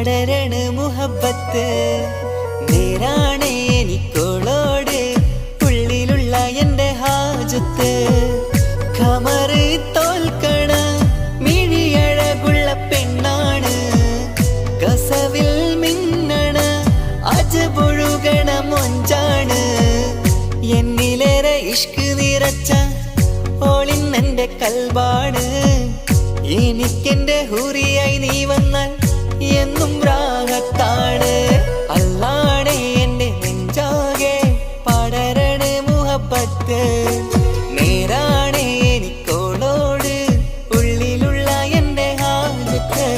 പടരണ മുഹബത്ത് നേരാണ് എനിക്കോളോട് ഉള്ളിലുള്ള എൻ്റെ ഹാജത്ത് ഖമറ് തോൽക്കണ മിഴിയഴകുള്ള പെണ്ണാണ് കസവിൽ മിന്നണ അജബൊഴുകണ മൊഞ്ചാണ് എന്നിലേറെ ഇഷ്ക് നിറച്ച ഓളിന്നെൻ്റെ കൽബാണ് എനിക്കെൻ്റെ ഹൂറിയായി നീ വന്നാൽ എന്നും രാഗത്താണ് അല്ലാണേ എൻ്റെ നെഞ്ചാകെ പടരണ മുഹബത്ത് നേരാണേ എനിക്കോളോട് ഉള്ളിലുള്ള എൻ്റെ ഹാജത്ത്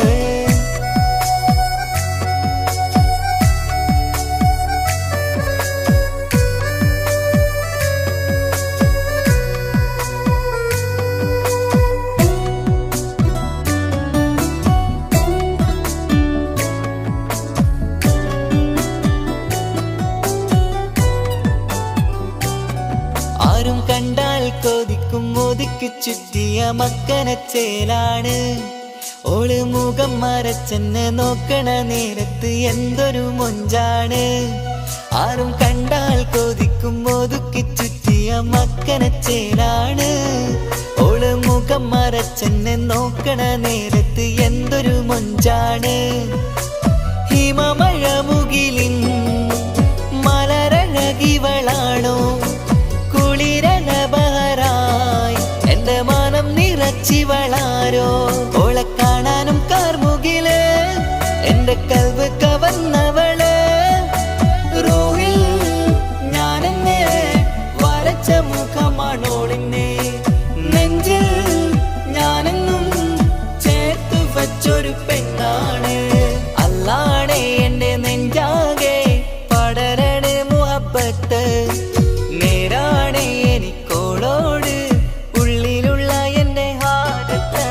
ആരും കണ്ടാൽ കൊതിക്കും ഒതുക്കി ചുറ്റിയ മക്കനച്ചേലാണ് ഓള് മുഖം മറച്ചെന്നെ നോക്കണ നേരത്ത് എന്തൊരു മൊഞ്ചാണ് ആരും കണ്ടാൽ കൊതിക്കും ഒതുക്കി ചുറ്റിയ മക്കനച്ചേലാണ് ഓള് മുഖം മറച്ചെന്നെ നോക്കണ നേരത്ത് എന്തൊരു മൊഞ്ചാണ് ഹിമമഴ മുകിലിൻ മലരഴകിവളാണോ കുളിരലബഹരായി എന്റെ മാനം നിറച്ചിവളാരോ ഓളെ കാണാനും കാർമുകില് എന്റെ കൽവ് കവർന്നവള് റൂഹിൽ ഞാനെന്നെ വരച്ച മുഖമാണോളിന്നെ നെഞ്ചിൽ ഞാനെന്നും ചേർത്തു വച്ചൊരു പെണ്ണാണ് അല്ലാണേ എന്റെ നെഞ്ചാകെ പടരണ മുഹബത്ത് നേരാണേ എനിക്കോളോട് ഉള്ളിലുള്ള എൻ്റെ ഹാജത്ത്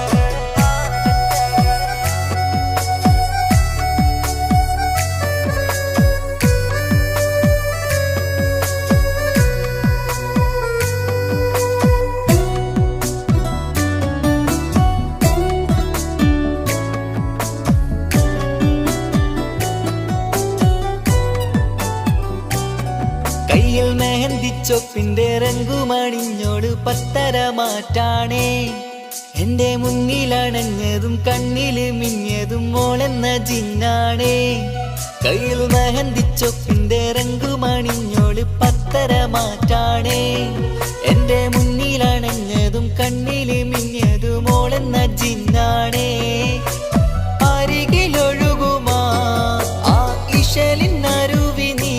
കയ്യിൽ മെഹന്തിച്ചൊപ്പിന്റെ രംഗുമണിഞ്ഞോട് പത്തര മാറ്റാണേ എന്റെ മുന്നിലണഞ്ഞതും കണ്ണില് മിഞ്ഞതും മോളെന്ന ജിന്നാണേ കയ്യിൽ മെഹന്തിച്ചൊപ്പിന്റെ രംഗുമണിഞ്ഞോട് പത്തര മാറ്റാണേ എന്റെ മുന്നിലണഞ്ഞതും കണ്ണില് മിഞ്ഞതും മോളെന്ന ജിന്നാണേ അരികിലൊഴുകുമാ ആ ഇശലിനരുവി നീ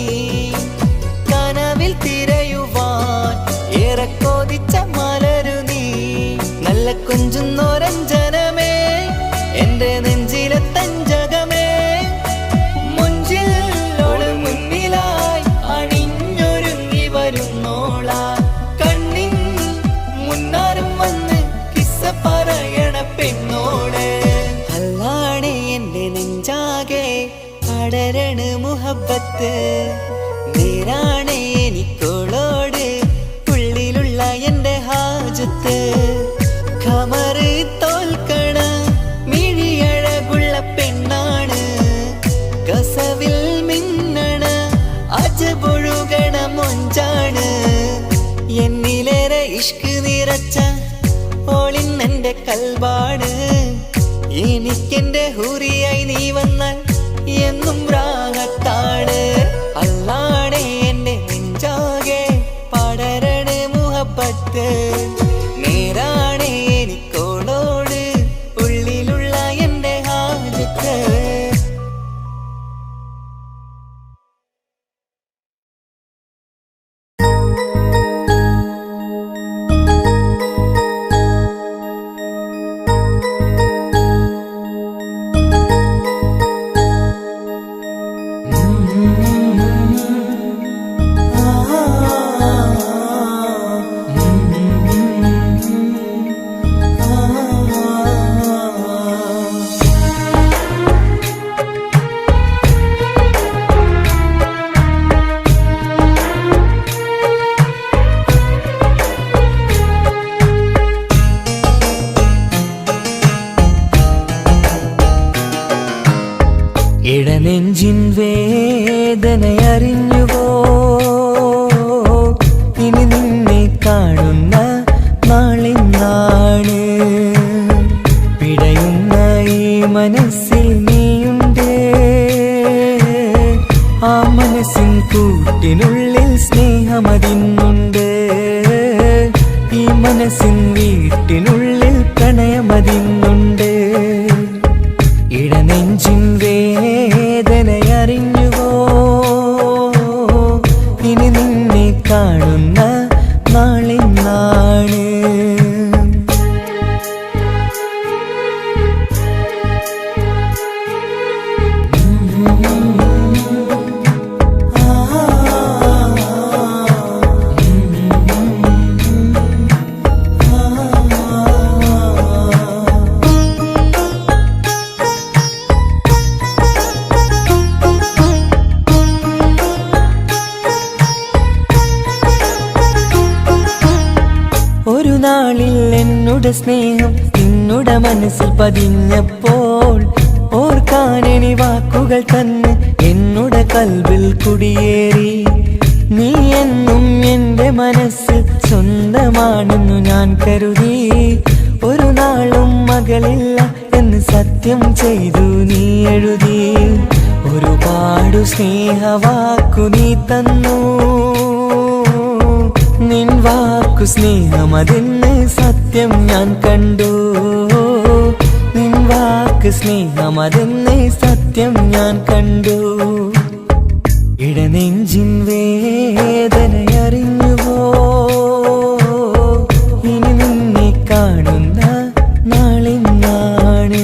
തിരയുവാൻ ഏറെ കൊതിച്ച മലരു നീ നല്ല കുഞ്ചുന്നോരഞ്ജനമേ എന്റെ നെഞ്ചിലെ തഞ്ചകമേ മുഞ്ചിൽ മുന്നിലായി അണിഞ്ഞൊരുങ്ങി വരുന്നോള കണ്ണിൻ മുന്നാരും വന്ന് കിസ്സ പറയണ പെണ്ണോട് അല്ലാണേ എന്റെ നെഞ്ചാകെ പടരണ മുഹബത്ത് നേരാണേ എനിക്കോളോട് ഉള്ളിലുള്ള എൻ്റെ ഹാജത്ത് ഖമറ് തോൽക്കണ മിഴിയഴകുള്ള പെണ്ണാണ് കസവിൽ മിന്നണ അജബൊഴുകണ മൊഞ്ചാണ് എന്നിലേറെ ഇഷ്ക് നിറച്ച ഓളിന്നെൻ്റെ കൽബാണ് എനിക്കെൻ്റെ ഹൂറിയായി നീ വന്നാൽ എന്നും രാഗത്താണ് അല്ലാണേ എൻ്റെ നെഞ്ചാകെ പടരണ മുഹബത്ത് നേരാണേ എനിക്കോളോട് ഉള്ളിലുള്ള എൻ്റെ ഹാജത്ത് നെഞ്ചിൻ വേദനയറിഞ്ഞുവോ? ഇനി നിന്നെ കാണുന്ന നാളെന്നാണ്? പിടയുന്ന ഈ മനസ്സിൽ നീയുണ്ട്. ആ മനസ്സിൻ കൂട്ടിനുള്ളിൽ സ്നേഹമതിന്നുണ്ട്. ഈ മനസ്സിൻ വീട്ടിനുള്ളിൽ പ്രണയമതിന്നുണ്ട്. ഇടനെഞ്ചിൻ വേദനയറിഞ്ഞുവോ? ഇനി നിന്നെ കാണുന്ന നാളെന്നാണ്? ഒരു നാളിൽ എന്നോട് സ്നേഹം നിന്നുടെ മനസ്സിൽ പതിഞ്ഞപ്പോൾ ഓർക്കാനെനി വാക്കുകൾ തന്നെ എന്നോട് കൽവിൽ കുടിയേറി. നീ എന്നും എൻ്റെ മനസ്സിൽ സ്വന്തമാണെന്നു ഞാൻ കരുതി. ഒരു നാളും മകളില്ല എന്ന് സത്യം ചെയ്തു നീ എഴുതി. ഒരുപാടു സ്നേഹവാക്കു നീ തന്നു. നിൻ വാക്കു സ്നേഹമതെന്ന് സത്യം ഞാൻ കണ്ടു. നിൻ വാക്ക് സ്നേഹമതെന്ന് സത്യം ഞാൻ കണ്ടു. ഇടനെഞ്ചിൻ വേദനയറിഞ്ഞുവോ? ഇനി നിന്നെ കാണുന്ന നാളെന്നാണ്?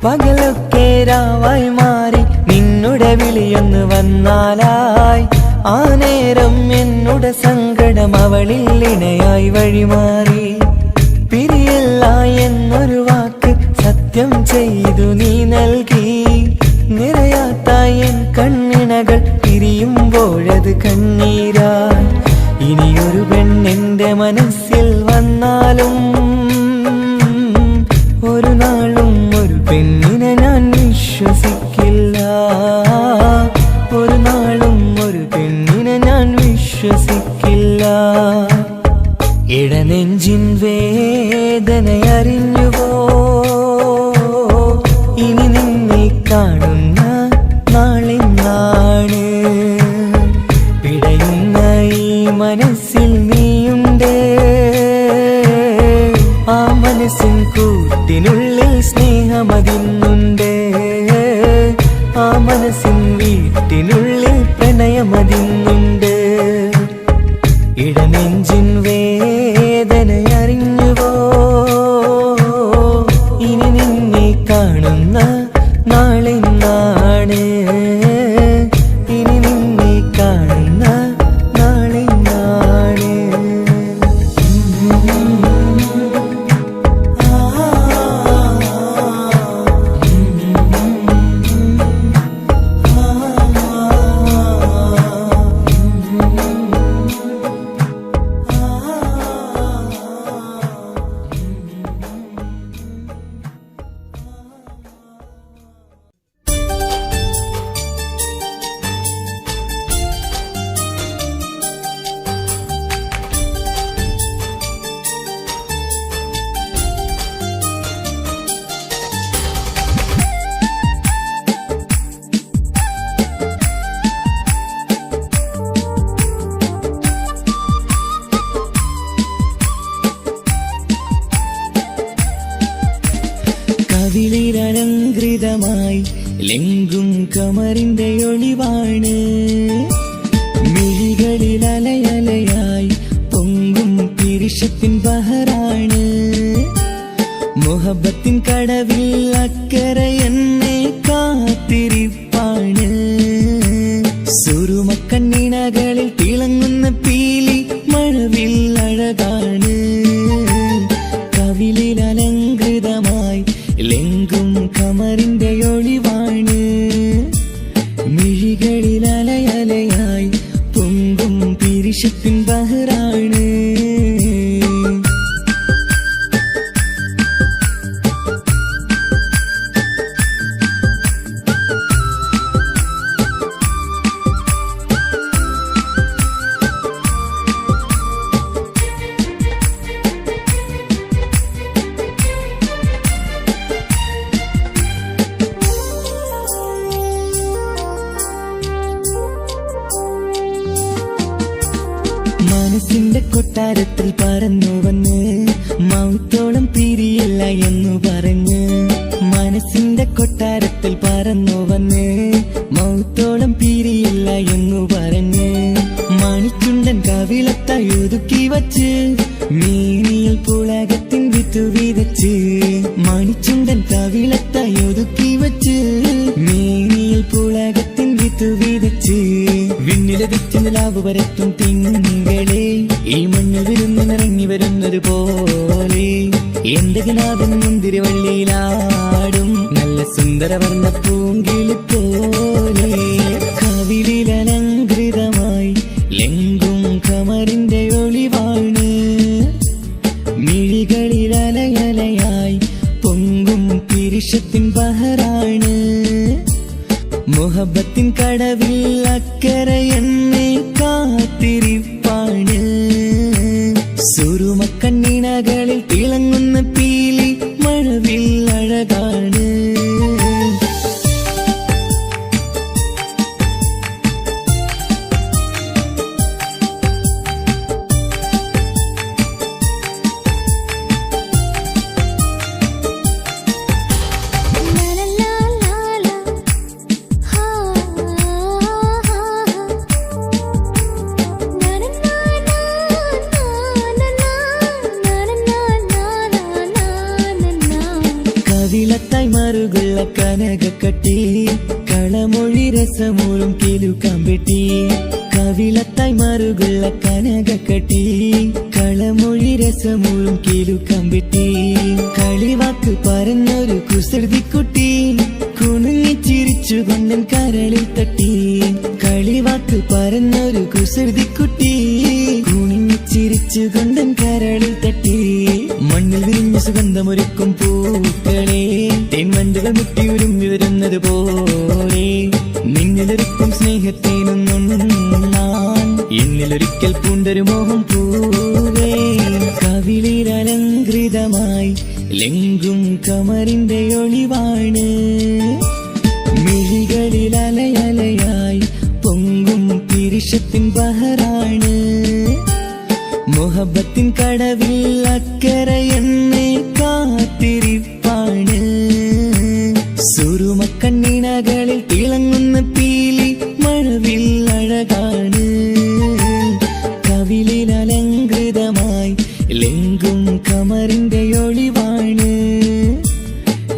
പകലൊക്കെ രാവായി മാറി നിന്നുടെ വിളിയൊന്ന് വന്നാലായി. ആ നേരം എന്നുടെ സങ്കടം അവളിൽ ഇണയായി വഴിമാറി. പിരിയല്ല എന്നൊരു വാക്ക് സത്യം ചെയ്തു നീ നൽകി. നിറയാത്ത എൻ കണ്ണിണകൾ പിരിയുമ്പോഴത് കണ്ണീരായി. ഇനിയൊരു പെണ്ണെന്റെ മനസ്സിൽ വന്നാലും ഒരു നാളും ഒരു പെണ്ണിനെ ഞാൻ വിശ്വസിക്കില്ല. ഒരു നാളും ഒരു പെണ്ണിനെ ഞാൻ വിശ്വസിക്കില്ല. ഇടനെഞ്ചിൻ വേദനയറിഞ്ഞുവോ? ഇനി നിന്നെ കാണുന്ന നാളെന്നാണ്? പിടയുന്ന ഈ മനസ്സിൽ നീയുണ്ട്. ആ മനസ്സിൻ കൂട്ടിനുള്ളിൽ സ്നേഹമതിന്നുണ്ട്. ആ മനസ്സിൻ വീട്ടിനുള്ളിൽ പ്രണയമതിന്നുണ്ട്. ഇടനെഞ്ചിൻ വേദനയറിഞ്ഞുവോ? ഇനി നിന്നെ കാണുന്ന നാളെന്നാണ്? ഇനി നിന്നെ കാണുന്ന നാളെന്നാണ്? കവിളിലലങ്കൃതമായി ലെങ്കും കമറിന്റെ ഒളിവാണ്. മിഴികളിൽ അലയലയായി പൊങ്കും പിരിശത്തിൻ ബഹറാണ്. മുഹബത്തിൻ കടവിൽ അക്കരെ എന്നെ കാത്തിരിപ്പാണ്. നിണകളിൽ തിളങ്ങുന്ന പീലി മഴവിൽ അഴകാണ്. കവിളിൽ അലങ്കൃതമായി ലെങ്കും കമറിന്റെ ഒളിവാണ്. മിഴികളിൽ അലയലയായി പൊങ്കും പിരിശത്തിൻ ബഹറാണ്. മനസ്സിന്റെ കൊട്ടാരത്തിൽ പറന്നു വന്ന് മൗത്തോളം പിരിയില്ല എന്നു പറഞ്ഞ്. മനസ്സിന്റെ കൊട്ടാരത്തിൽ പറന്നു വന്ന് മൗത്തോളം പിരിയില്ല എന്നു പറഞ്ഞ്. മണിച്ചുണ്ടൻ കവിളത്തായി ഒതുക്കി വച്ച് മീനിയിൽ പുളകത്തിൻ വിത്തു വിതച്ച്. മണിച്ചുണ്ടൻ കവിളത്തായി ഒതുക്കി വച്ച് മീനിയിൽ പുളകത്തിൻ വിത്തു വിതച്ച്. വിണ്ണിലതിച്ച് നിലാവ് പരത്തും തിങ്കളെ ഈ മണ്ണിൽ വിരുന്നിറങ്ങി വരുന്നത് പോലെ എന്റെ കിനാവിൻ മുന്തിരിവള്ളിയിലാടും നല്ല സുന്ദരവർണ്ണ പൂങ്കിളി പോലെ. കവിളിൽ അലങ്കൃതമായി ലെങ്കും കമറിന്റെ ഒളിവാണ്. മിഴികളിൽ അലയലയായി പൊങ്കും പിരിശത്തിൻ ബഹറാണ്. മുഹബത്തിൻ കടവിൽ അക്കരെ എന്നെ കാത്തിരിപ്പാണ്. സുറുമക്കണ്ണിണകളിൽ തിളങ്ങുന്ന പീലി മഴവിൽ അഴകാണ്. കവിളത്തായി മറുകുള്ള കനകക്കട്ടി കളമൊഴി രസമൂറും കിലുക്കാമ്പെട്ടി. കവിളത്തായി മറുകുള്ള കനകക്കട്ടി കളമൊഴി രസമൂറും കിലുക്കാമ്പെട്ടി. കളിവാക്ക് പറഞ്ഞൊരു കുസൃതിക്കുട്ടി കുണുങ്ങിച്ചിരിച്ചു കൊണ്ടൻ കരളിൽ തട്ടി. കളിവാക്ക് പറഞ്ഞൊരു കുസൃതിക്കുട്ടി കുണുങ്ങിച്ചിരിച്ചു കൊണ്ടൻ കരളിൽ തട്ടി. മണ്ണിൽ വിരിഞ്ഞ സുഗന്ധമൊരുക്കും പൂക്കളെ തേൻവണ്ടുകൾ മുട്ടിയുരുമ്പി വരുന്നത് പോലെ നിന്നിലൊരുക്കും സ്നേഹത്തേനൊന്നുണ്ണാൻ എന്നിലൊരിക്കൽ പൂണ്ടൊരു മോഹം പൂവേ. കവിളിൽ അലങ്കൃതമായി ലെങ്കും കമറിന്റെ ഒളിവാണ്. മിഴികളിൽ അലയലയായി പൊങ്കും പിരിശത്തിൻ ബഹറാണ്. മുഹബത്തിൻ കടവിൽ അക്കരെ എന്നെ കാത്തിരിപ്പാണ്. സുറുമക്കണ്ണിണകളിൽ തിളങ്ങുന്ന പീലി മഴവിൽ അഴകാണ്. കവിളിൽ അലങ്കൃതമായി ലെങ്കും കമറിന്റെ ഒളിവാണ്.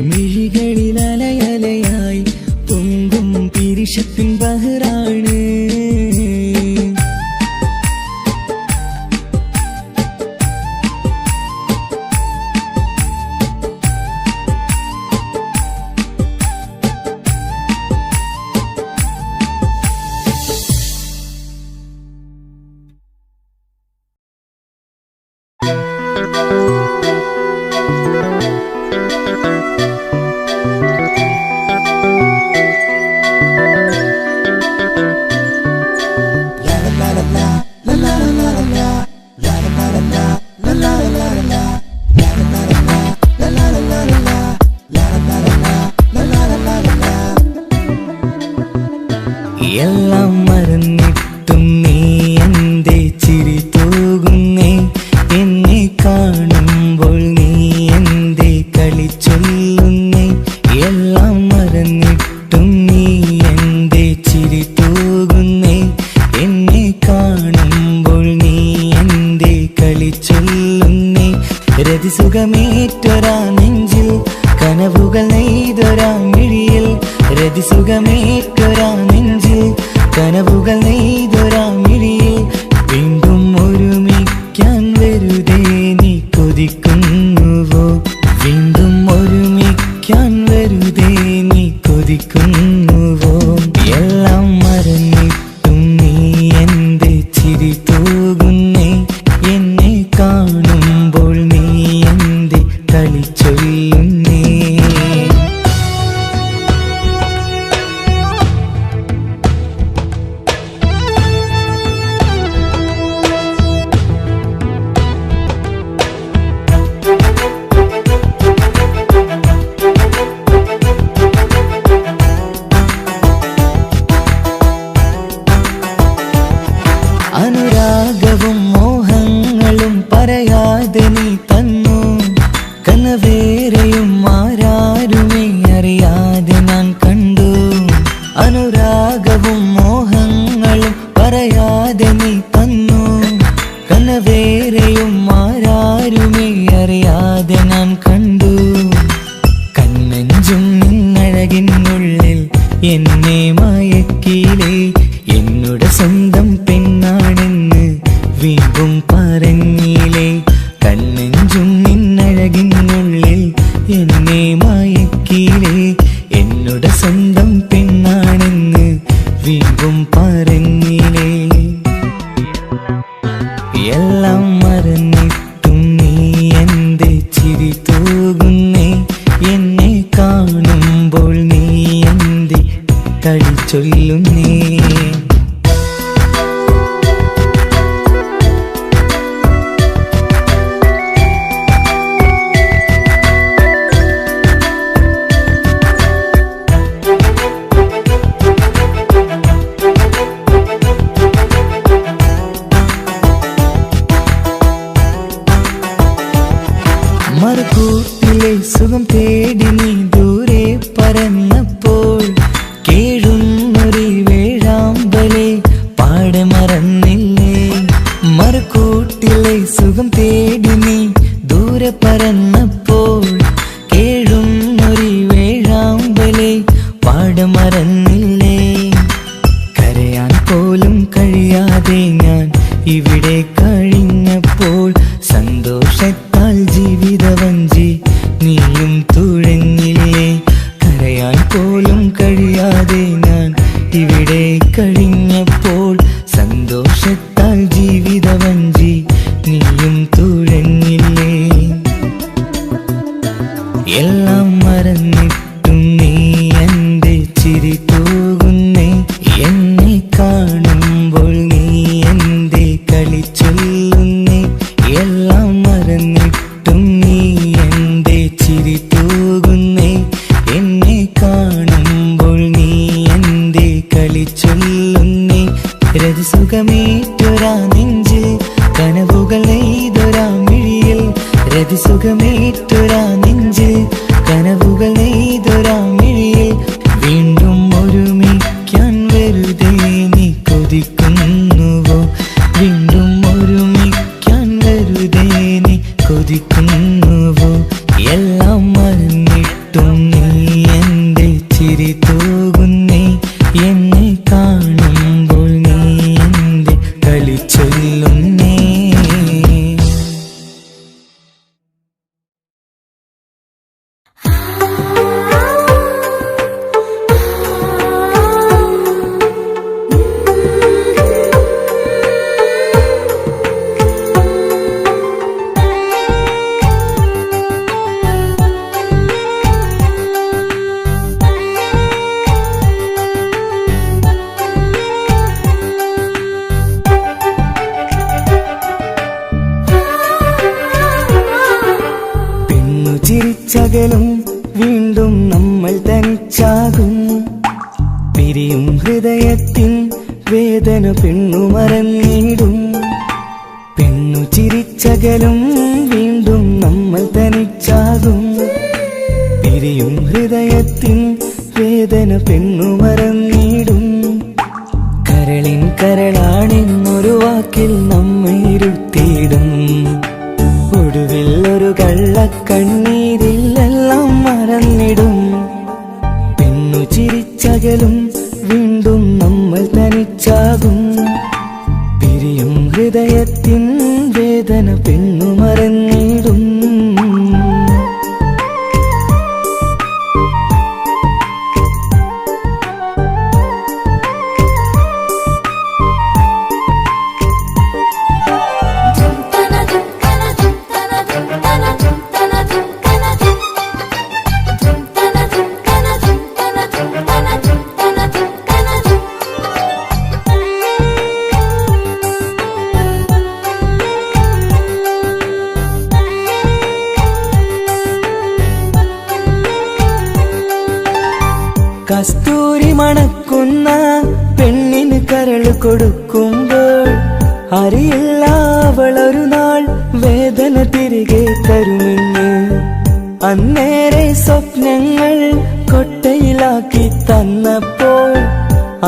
മിഴികളിൽ അലയലയായി പൊങ്കും പിരിശത്തിൻ ബഹറാണ്. എല്ലാം മറന്നിട്ടും നീ എന്റെ ചിരി തൂകുന്നേ. എന്നെ കാണുമ്പോൾ നീ എന്റെ കളി ചൊല്ലുന്നേ. എല്ലാം മറന്നിട്ടും നീ എന്റെ ചിരി തൂകുന്നേ. എന്നെ കാണുമ്പോൾ നീ എന്റെ കളി ചൊല്ലുന്നേ. രതിസുഖമേറ്റൊരാ നെഞ്ചിൽ കനവുകൾ നെയ്തൊരാ മിഴിയിൽ. രതിസുഖമേറ്റൊരാ നെഞ്ചിൽ കനവുകൾ നെയ്തൊരാ അനുരാഗവും മോഹങ്ങളും പറയാതെ നീ തന്നു. കനവേറെയും ആരാരുമേ അറിയാതെ ഞാൻ കണ്ടു. അനുരാഗവും മോഹങ്ങളും പറയാതെ നീ തന്നു. കനവേറെയും ആരാരുമേ അറിയാതെ ഞാൻ കണ്ടു. കണ്ണെഞ്ചും നിന്നഴകിനുള്ളിൽ എന്നെ മയക്കിയിലേ. എന്നോട് സ്വന്തം പെണ്ണാണെന്ന് വീണ്ടും പറഞ്ഞില്ലേ. കണ്ണെഞ്ചും നിന്നഴകിനുള്ളിൽ എന്നെ മയക്കിയിലേ. എന്നോട് സ്വന്തം പെണ്ണാണെന്ന് വീണ്ടും പറഞ്ഞില്ലേ. എല്ലാം മറന്നിട്ടും നീ എന്റെ ചിരി തൂകുന്നേ. എന്നെ കാണുമ്പോൾ നീ എന്റെ കളി ചൊല്ലുന്നേ. മറുകൂട്ടിലെ സുഖം തേടി നീ ദൂരെ പറന്നപ്പോൾ കേഴുന്നൊരു വേഴാമ്പലെ പാടെ മറന്നില്ലേ. മറുകൂട്ടിലെ സുഖം തേടി നീ ദൂരെ പറന്നപ്പോൾ കേഴുന്നൊരു വേഴാമ്പലെ പാടെ മറന്നില്ലേ. കരയാൻ പോലും കഴിയാതെ ഞാൻ ഇവിടെ കഴിഞ്ഞപ്പോൾ സന്തോഷത്താൽ ജീവിതവഞ്ചി നീയും തുഴഞ്ഞില്ലേ. കരയാൻ പോലും കഴിയാതെ ഞാൻ ഇവിടെ കഴിഞ്ഞപ്പോൾ സന്തോഷത്താൽ ജീവിതവഞ്ചി നീയും തുഴഞ്ഞില്ലേ. എല്ലാം മറന്നിട്ടും നീ എന്റെ ചിരി തൂകുന്നേ. എന്നെ കാണുമ്പോൾ നീ എന്റെ കളി ചൊല്ലുന്നേ. എല്ലാം മറന്നിട്ടും നീ എന്റെ ചിരി തൂകുന്നേ. എന്നെ കാണുമ്പോൾ നീ എന്റെ കളി ചൊല്ലുന്നേ. രതിസുഖമേറ്റൊരാ നെഞ്ചിൽ കനവുകൾ നെയ്തൊരാ മിഴിയിൽ. രതിസുഖമേറ്റൊരാ നെഞ്ചിൽ കനവുകൾ നെയ്തൊരാ മിഴിയിൽ. വീണ്ടും ഒരുമിക്കാൻ വെറുതെ നീ കൊതിക്കുന്നുവോ. വീണ്ടും ഒരുമിക്കാൻ വെറുതെ നീ കൊതിക്കുന്നുവോ. എല്ലാം മറന്നിട്ടും നീ എന്റെ ചിരി തൂകുന്നേ. എന്നെ കാണുമ്പോൾ നീ എന്റെ കളി ചൊല്ലുന്നേ. ചിരിച്ചകലും വീണ്ടും നമ്മൾ തനിച്ചാകും. പിരിയും ഹൃദയത്തിൻ വേദന പെണ്ണു മറന്നിടും. പെണ്ണു ചിരിച്ചകലും വീണ്ടും നമ്മൾ തനിച്ചാകും. പിരിയും ഹൃദയത്തിൻ വേദന പെണ്ണു മറന്നിടും. കരളിൻ കരളാണെന്നൊരു വാക്കിൽ നമ്മെ ഇരുത്തിയിടും. ഒടുവിൽ ഒരു കള്ളക്കണ്ണീരിലെല്ലാം മറന്നിടും. പെണ്ണു ചിരിച്ചകലും വീണ്ടും നമ്മൾ തനിച്ചാകും. പിരിയും ഹൃദയത്തിൻ വേദന പെണ്ണു മറന്നിടും. കസ്തൂരി മണക്കുന്ന പെണ്ണിന് കരൾ കൊടുക്കുമ്പോൾ അന്നേരെ സ്വപ്നങ്ങൾ കൊട്ടയിലാക്കി തന്നപ്പോൾ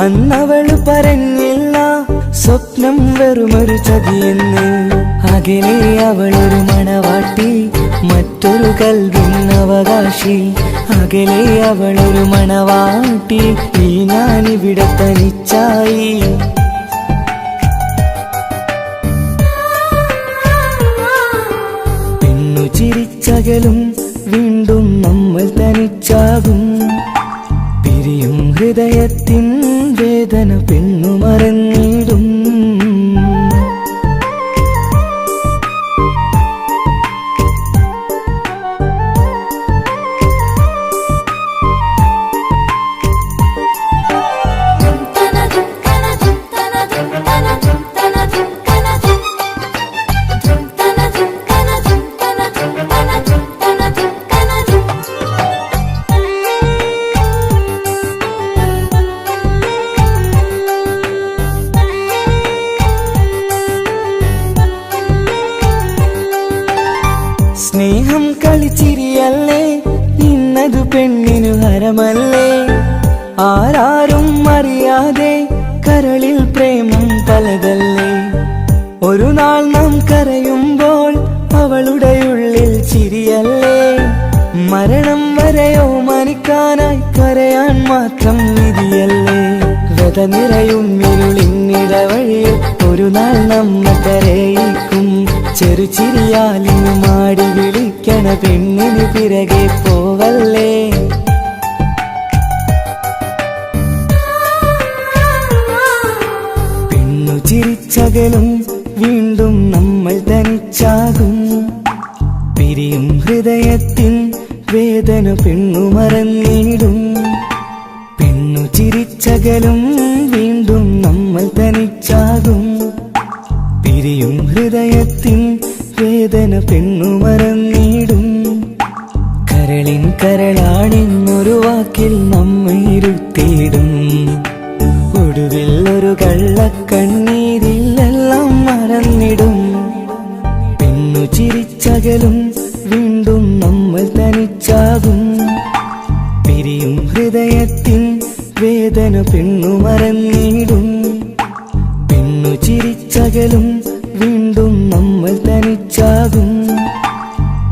അന്നവള് പറഞ്ഞില്ല സ്വപ്നം വെറുമൊരു ചതിയെന്ന്. അകലെ അവളൊരു മണവാട്ടി, മറ്റൊരു കൽവിൻ അവകാശി. അകലെ അവളൊരു മണവാട്ടി, ഈ ഞാനിവിടെ തനിച്ചായി. പെണ്ണു ചിരിച്ചകലും വീണ്ടും നമ്മൾ തനിച്ചാകും. പിരിയും ഹൃദയത്തിൻ വേദന പെണ്ണു മറന്നിടും. സ്നേഹം കളിച്ചിരിയല്ലേ, ഇന്നതു പെണ്ണിനു ഹരമല്ലേ. ആരാരും അറിയാതെ കരളിൽ പ്രേമം പലതല്ലേ. ഒരു നാൾ നാം കരയുമ്പോൾ അവളുടെ ഉള്ളിൽ ചിരിയല്ലേ. മരണം വരെയോ മനിക്കാനായി കരയാൻ മാത്രം വിധിയല്ലേ. വ്യത നിറയും ഇരുളിനിടവഴിയിൽ ഒരു നാൾ നമ്മ കരയിക്കും. ചെറുചിരിയാലിനു മാടി വിളിക്കണ പെണ്ണിന് പിറകെ പോവല്ലേ. പെണ്ണു ചിരിച്ചകലും വീണ്ടും നമ്മൾ തനിച്ചാകും. പിരിയും ഹൃദയത്തിൻ വേദന പെണ്ണു മറന്നിടും. പെണ്ണു ചിരിച്ചകലും വീണ്ടും നമ്മൾ തനിച്ചാകും. പിരിയും ഹൃദയത്തിൻ വേദന പെണ്ണു മറന്നിടും. കരളിൻ കരളാണിന്നൊരു വാക്കിൽ നമ്മെ ഇരുത്തിയിടും. ഒടുവിൽ ഒരു കള്ളക്കണ്ണീരിലെല്ലാം മറന്നിടും. പെണ്ണു ചിരിച്ചകലും വീണ്ടും നമ്മൾ തനിച്ചാകും. പിരിയും ഹൃദയത്തിൻ വേദന പെണ്ണു മറന്നിടും. പെണ്ണു ചിരിച്ചകലും വീണ്ടും നമ്മൾ തനിച്ചാകും.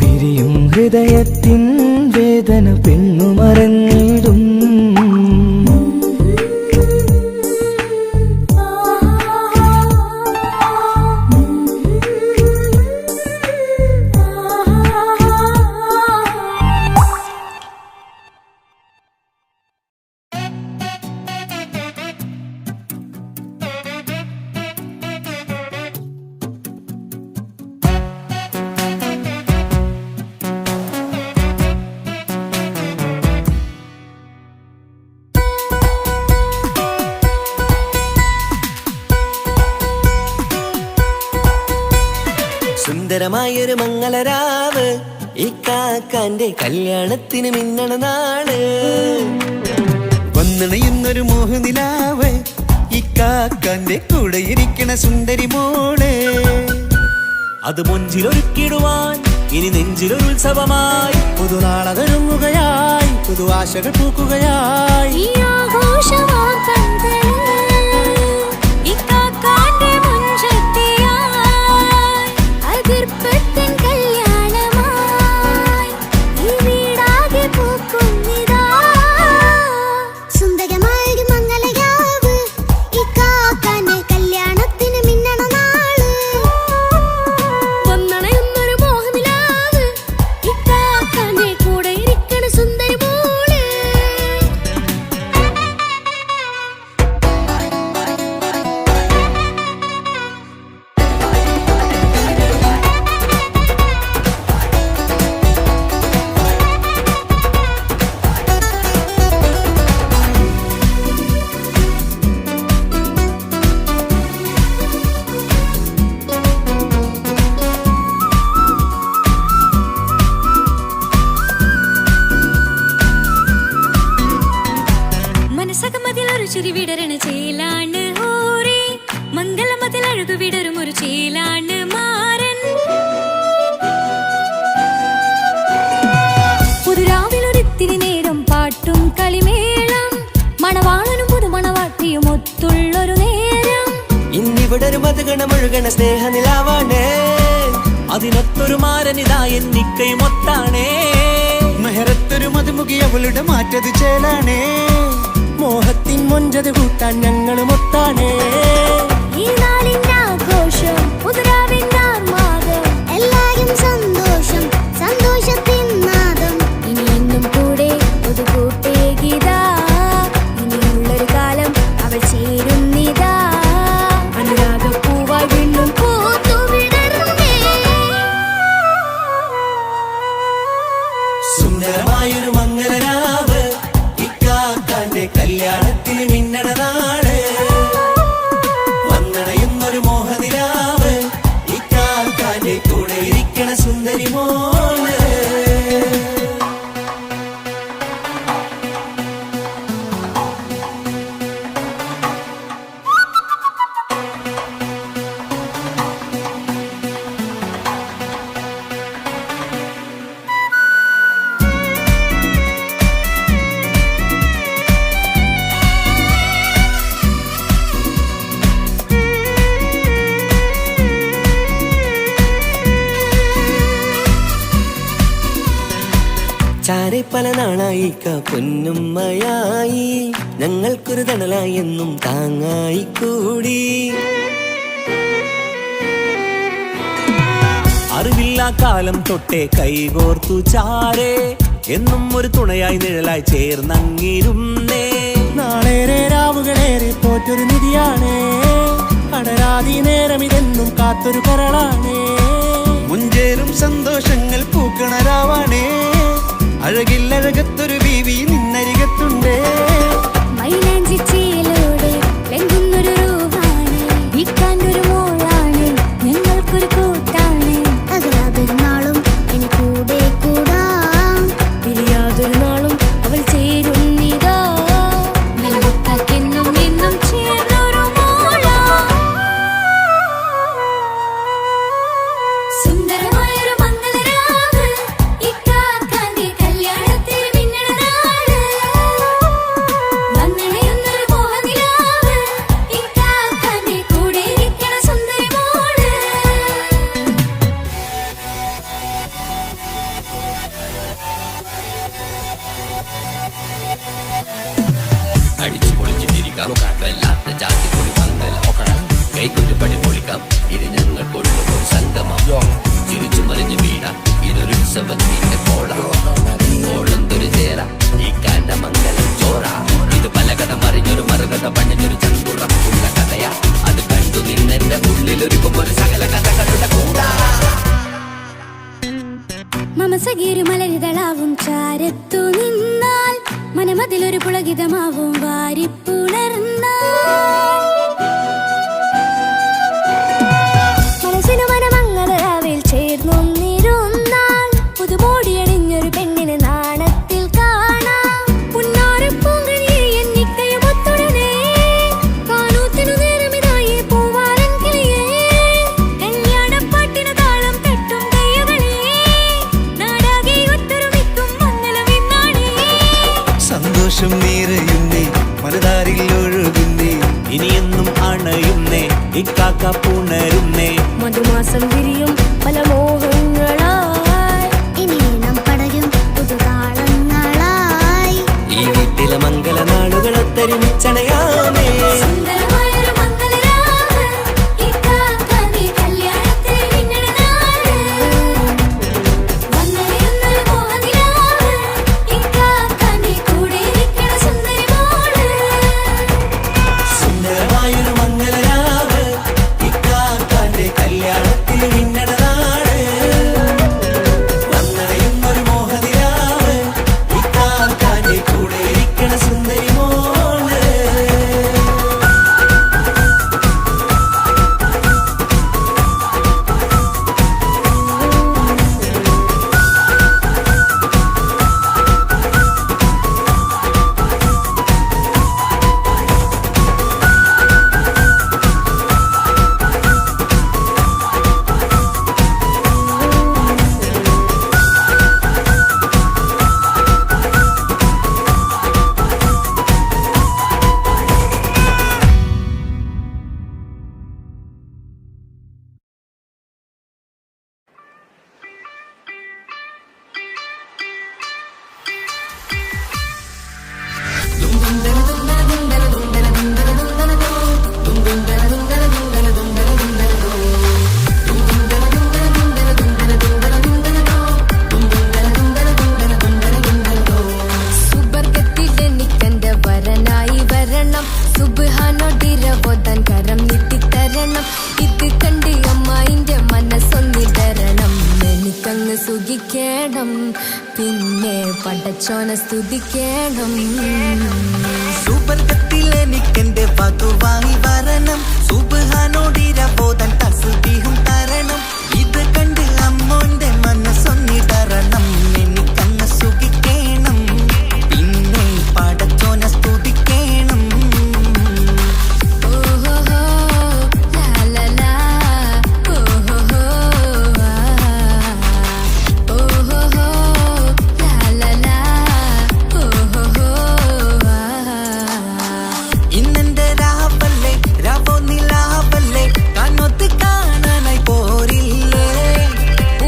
പിരിയും ഹൃദയത്തിൻ വേദന പെണ്ണു മറന്നിടും. സുന്ദരമായൊരു മംഗളരാവ്, ഈ കാക്കാന്റെ കല്യാണത്തിന് മിന്നണ നാള്. വന്നിണയുന്നൊരു മോഹനിലാവ്, ഈ കാക്കാന്റെ കൂടെ ഇരിക്കണ സുന്ദരി മോള്. അത് മുഞ്ചിലൊരുക്കിടുവാൻ ഇനി നെഞ്ചിലൊരു ഉത്സവമായി. പുതുനാളതൊരുങ്ങുകയായി, പുതു ആശകൾ പൂക്കുകയായി. ചിരി വിടരണ ചേലാണ് ഓരേ, മംഗളമതിൽ അഴകു വിടരും ഒരു ചേലാണ് മാരൻ. ഇവിടെ ഒരു മധുഗണമൊഴുകണ സ്നേഹനിലാവാണേ. അതിനൊത്തൊരു മാരനിതാ എന്നിക്കൈമൊത്താണേ. മെഹറത്തൊരു മധുമുഖി അവളുടെ മാറ്റത് ചേലാണേ. മോഹത്തിൻ മൊഞ്ചത് കൂട്ടാൻ ഞങ്ങളും ഒത്താണേ. ഈ നാളിന്റെ ആഘോഷം പുതുരാവിന്റെ ആർമാദം എല്ലാരും സന്തോഷം സന്തോഷത്തിൻ നാദം ഇനി എന്നും കൂടെ ഒരു കൂട്ടേകിതാ ഇനിയുള്ളൊരു കാലം അവൾ ചേരുന്നിതാ അനുരാഗപ്പൂവായി വീണ്ടും പൂത്തുവിടരുന്നേ. സുന്ദരമായൊരു മംഗലരാവ് ഇക്കാക്കാന്റെ കല്യാണത്തിന് മിന്നണ നാട്. വന്നണയുന്നൊരു മോഹനിലാവ് ഇക്കാക്കാന്റെ കൂടെ ഇരിക്കണ സുന്ദരി മോള്. ചാരെ പല നാളായി പൊന്നുമ്മയായി ഞങ്ങൾക്കൊരു തണലായി എന്നും താങ്ങായി കൂടി. അറിവില്ലാ കാലം തൊട്ടേ കൈകോർത്തു ചാരേ എന്നും ഒരു തുണയായി നിഴലായി ചേർന്നങ്ങിരുന്നേ. നാളേറെ രാവുകളേറെ പോറ്റൊരു നിധിയാണേ. അടരാതി നേരം ഇതെന്നും കാത്തൊരു കരളാണേ. മുഞ്ചേറും സന്തോഷങ്ങൾ പൂക്കണരാവാണേ. അഴകില്ലഴകത്തൊരു ബീവി നിന്നരികത്തുണ്ടേ. മൈലാഞ്ചി ചേലോടെ ലംഘുന്നൊരു രൂപാണ് വീക്കാണ്ടൊരു മോളാണ് ഞങ്ങൾക്കൊരു കൂട്ടാണ് അകലാതൊരു നാളും ഇനി കൂടെ കൂടാം പിരിയാതൊരു നാളും അവൾ ചേരുന്നിതാ എന്നും എന്നും ചേർന്നൊരു മോളാ. സുന്ദരമായൊരു മംഗലരാവ് ഇക്കാക്കാന്റെ കല്യാണത്തിന് മിന്നണ നാട്. വന്നണയുന്നൊരു മോഹനിലാവ് ഇക്കാക്കാന്റെ കൂടെ ഇരിക്കണ സുന്ദരി മോള്. അടിച്ചു പൊളിച്ചിട്ടിരിക്കാം വല്ലാത്ത ജാതി പൊളി പന്തൽ ഓക്കണം കൈക്കൊരു പടി പൊളിക്കാം ഇത് ഞങ്ങൾ കൊണ്ടുപോകും സംഗമം ചിരിച്ചു മറിഞ്ഞു വീണാം ഇതൊരു ഉത്സവത്തിന്റെ കോളന്തൊരു ചേര ഈ കാണ്ട മംഗലം ചോറ ഇത് പലകഥ മറിഞ്ഞൊരു മറുകഥ പണിഞ്ഞൊരു ചന്തുറം ഉള്ള കഥയാ അത് കണ്ടു നിന്നെന്റെ ഉള്ളിലൊരുക്കും ഒരു സകല കഥകളുടെ കൂടാ. മമസഗീരു മലരിതളാവും ചാരത്തു നിന്നാൽ മനമതിലൊരു പുളകിതമാവും വാരിപ്പുണർന്നാൽ മനസ്സിനു മനമംഗളരാവിൽ ചേർന്നൊന്നിരുന്നാൽ പുതുമോടിയണിഞ്ഞൊരു പെണ്ണിനെ നാണത്തിൽ കാണാം. പുന്നാരപ്പൂങ്കണിയെ എന്നിക്കയുമൊത്തുടനെ കാനൂത്തിനു നേരമിതായി പൂവാലൻ കിളിയേ കല്യാണപ്പാട്ടിനു താളം തട്ടും കയ്യുകളേ നാടാകെ ഒത്തൊരുമിക്കും മംഗലമെന്നാണേ. സന്തോഷം നിറയുന്നേ മനതാരിൽ ഒഴുകുന്നേ. ഇനിയെന്നും അണയുന്നേ ഇക്കാക്ക പുണരുന്നേ. മധുമാസം വിരിയും പല മോഹങ്ങളായി ഇനി നാം പടരും പുതുതാളങ്ങളായി. ഈ വീട്ടിലെ മംഗല നാളുകൾ ഒത്തൊരുമിച്ചണയാമേ. സുന്ദരമായൊരു മംഗലരാവ് ഇക്കാക്കാന്റെ കല്യാണത്തിന് മിന്നണ നാട്. വന്നണയുന്നൊരു മോഹനിലാവ് ഇക്കാക്കാന്റെ കൂടെ ഇരിക്കണ സുന്ദരി മോള്. സുന്ദരമായൊരു മംഗലരാവ് ഇക്കാക്കാന്റെ കല്യാണത്തിന് മിന്നണ നാട്. വന്നണയുന്നൊരു മോഹനിലാവ് ഇക്കാക്കാന്റെ കൂടെ ഇരിക്കണ സുന്ദരി മോള്. എനിക്കങ്ങ് സുഖിക്കണം, പിന്നെ പടച്ചോനെ സ്തുതിക്കണം. സുബർഗത്തിൽ എനിക്കെന്റെ വധുവായി വരണം, സുബ്ഹാനോടിരബോധൻ തസ്ബീഹും തരണം. ഇത് കണ്ട് അമ്മോന്റെ മനസ്സൊന്നിടറണം, എനിക്കങ്ങ് സുഖിക്കണം, പിന്നെ പടച്ചോനെ സ്തുതിക്കണം. ഓഹോ ലാ ലാ ലാ, ഓഹോ ഓഹോ ലാ ലാ ലാ, ഓഹോ. ഇന്നെന്റെ രാവല്ലേ രാവോ നിലാവല്ലേ, കണ്ണൊത്ത് കാണാനായി പോരില്ലേ.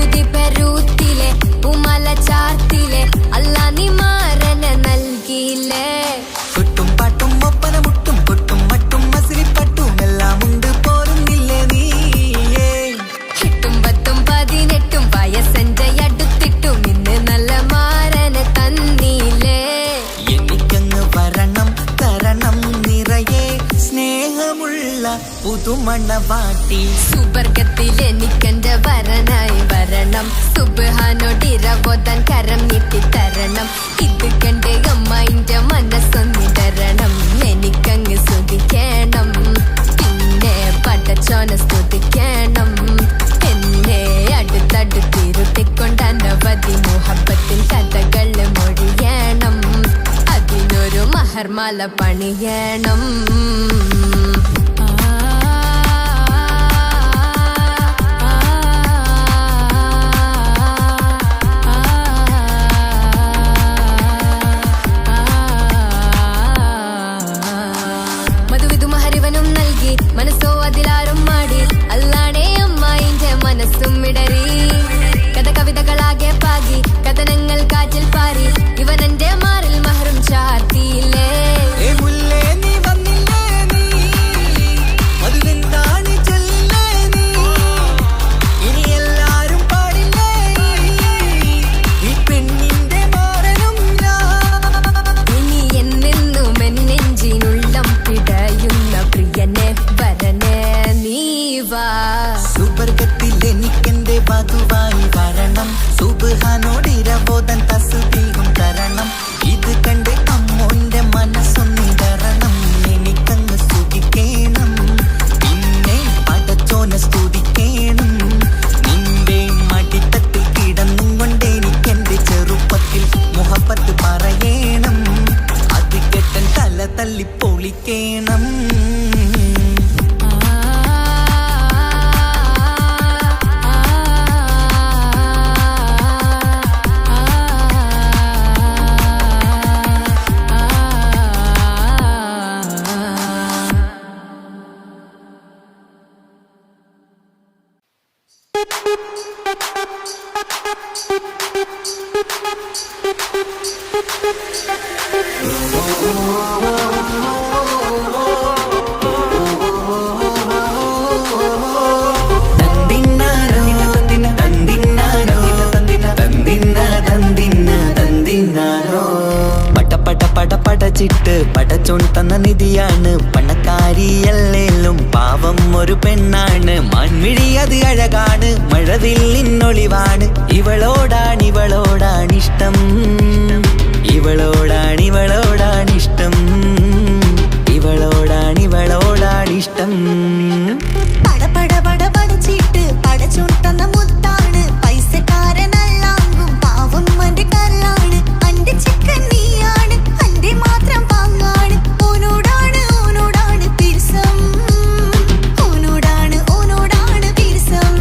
ഉദിപെരൂത്തിലെ ഉമല ചാർത്തിലെ അല്ലാ നീ മാരനെ നൽകിയില്ലേ. കൊട്ടും പാട്ടും ഒപ്പന മുട്ടും കൊട്ടും മട്ടും മസിലിപ്പട്ടും എല്ലാം ഉണ്ട് പോരുന്നില്ലേ നീയേ. 8 10 18 വയസ്സെന്റെ അടുത്തിട്ടും ഇന്ന് നല്ല മാരനെ തന്നീലേ. എനിക്കങ്ങ് വരണം തരണം നിറയെ സ്നേഹമുള്ള പുതുമണവാട്ടി. സുബർഗത്തിൽ എനിക്കെന്റെ വരനായി വരണം, സുബ്ഹാനോടിരബോധൻ കരം നീട്ടി തരണം. ഇത് കണ്ട് അമ്മന്റെ മനസ്സൊന്നിടരണം, എനിക്കങ്ങ് സ്തുതിക്കണം, പിന്നെ പടച്ചോനെ സ്തുതിക്കണം. എന്നെ അടുത്തടുത്തിരുത്തിക്കൊണ്ട് അനവധി മുഹബത്തിൻ കഥകൾ മൊഴിയണം, അതിനൊരു മഹർമാല പണിയണം. മധുവിധു മഹരിവനും നൽകി മനസ്സോ അതിലാരും മാടി, അല്ലാണേ അമ്മായിന്റെ മനസ്സും ഇടറി. കഥ കവിതകളാകെ പാകി കഥനങ്ങൾ കാറ്റിൽ പാറി, ഇവനെന്റെ മാറിൽ മഹറും ചാർത്തിയില്ലേ. ഏ മുല്ലേ നീ വന്നില്ലേ നീ, മധുവെന്താണ് ചൊല്ലേ നീ, ഇനി എല്ലാരും പാടില്ലേ ഈ പെണ്ണിന്റെ മാറനും ഞാൻ. ഇനി എന്നെന്നും എൻ നെഞ്ചിനുള്ളം പിടയുന്ന പ്രിയനെ വരനെ നീ വാ. സുബർഗത്തിൽ എനിക്കെന്റെ വധുവായി വരണം, സുബ്ഹാനോടിരബോധൻ തസ്ബീഹും തരണം. ഇത് കണ്ട് അമ്മോന്റെ മനസ്സൊന്നിടറണം, എനിക്കങ്ങ് സുഖിക്കണം, പിന്നെ പടച്ചോനെ സ്തുതിക്കണം. നിന്റെ മടിത്തട്ടിൽ കിടന്നും കൊണ്ട് എനിക്കെന്റെ ചെറുപ്പത്തിൽ മുഹബത്ത് പറയണം, അത് കെട്ടൻ തല തല്ലി പൊളിക്കണം. പടച്ചിട്ട് പടച്ചോൻ തന്ന നിധിയാണ്, പണക്കാരിയല്ലേലും പാവം ഒരു പെണ്ണാണ്. മാൻമിഴി അത് അഴകാണ്, മഴവില്ലിന്നൊളിവാണ്, ഇവളോടാണിഷ്ടം, ഇവളോടാണിഷ്ടം, ഇവളോടാണിഷ്ടം. പടച്ചിട്ട് പടച്ചോൻ തന്ന മുത്താണ്, പൈസക്കാരനല്ലാങ്കും പാവം അന്റെ കല്ലാണ്. അന്റെ ചിക്കൻ നീയാണ്, അന്റെ മാത്രം പാങ്ങാണ്, ഓനോടാണ് പിരിസം, ഓനോടാണ് പിരിസം,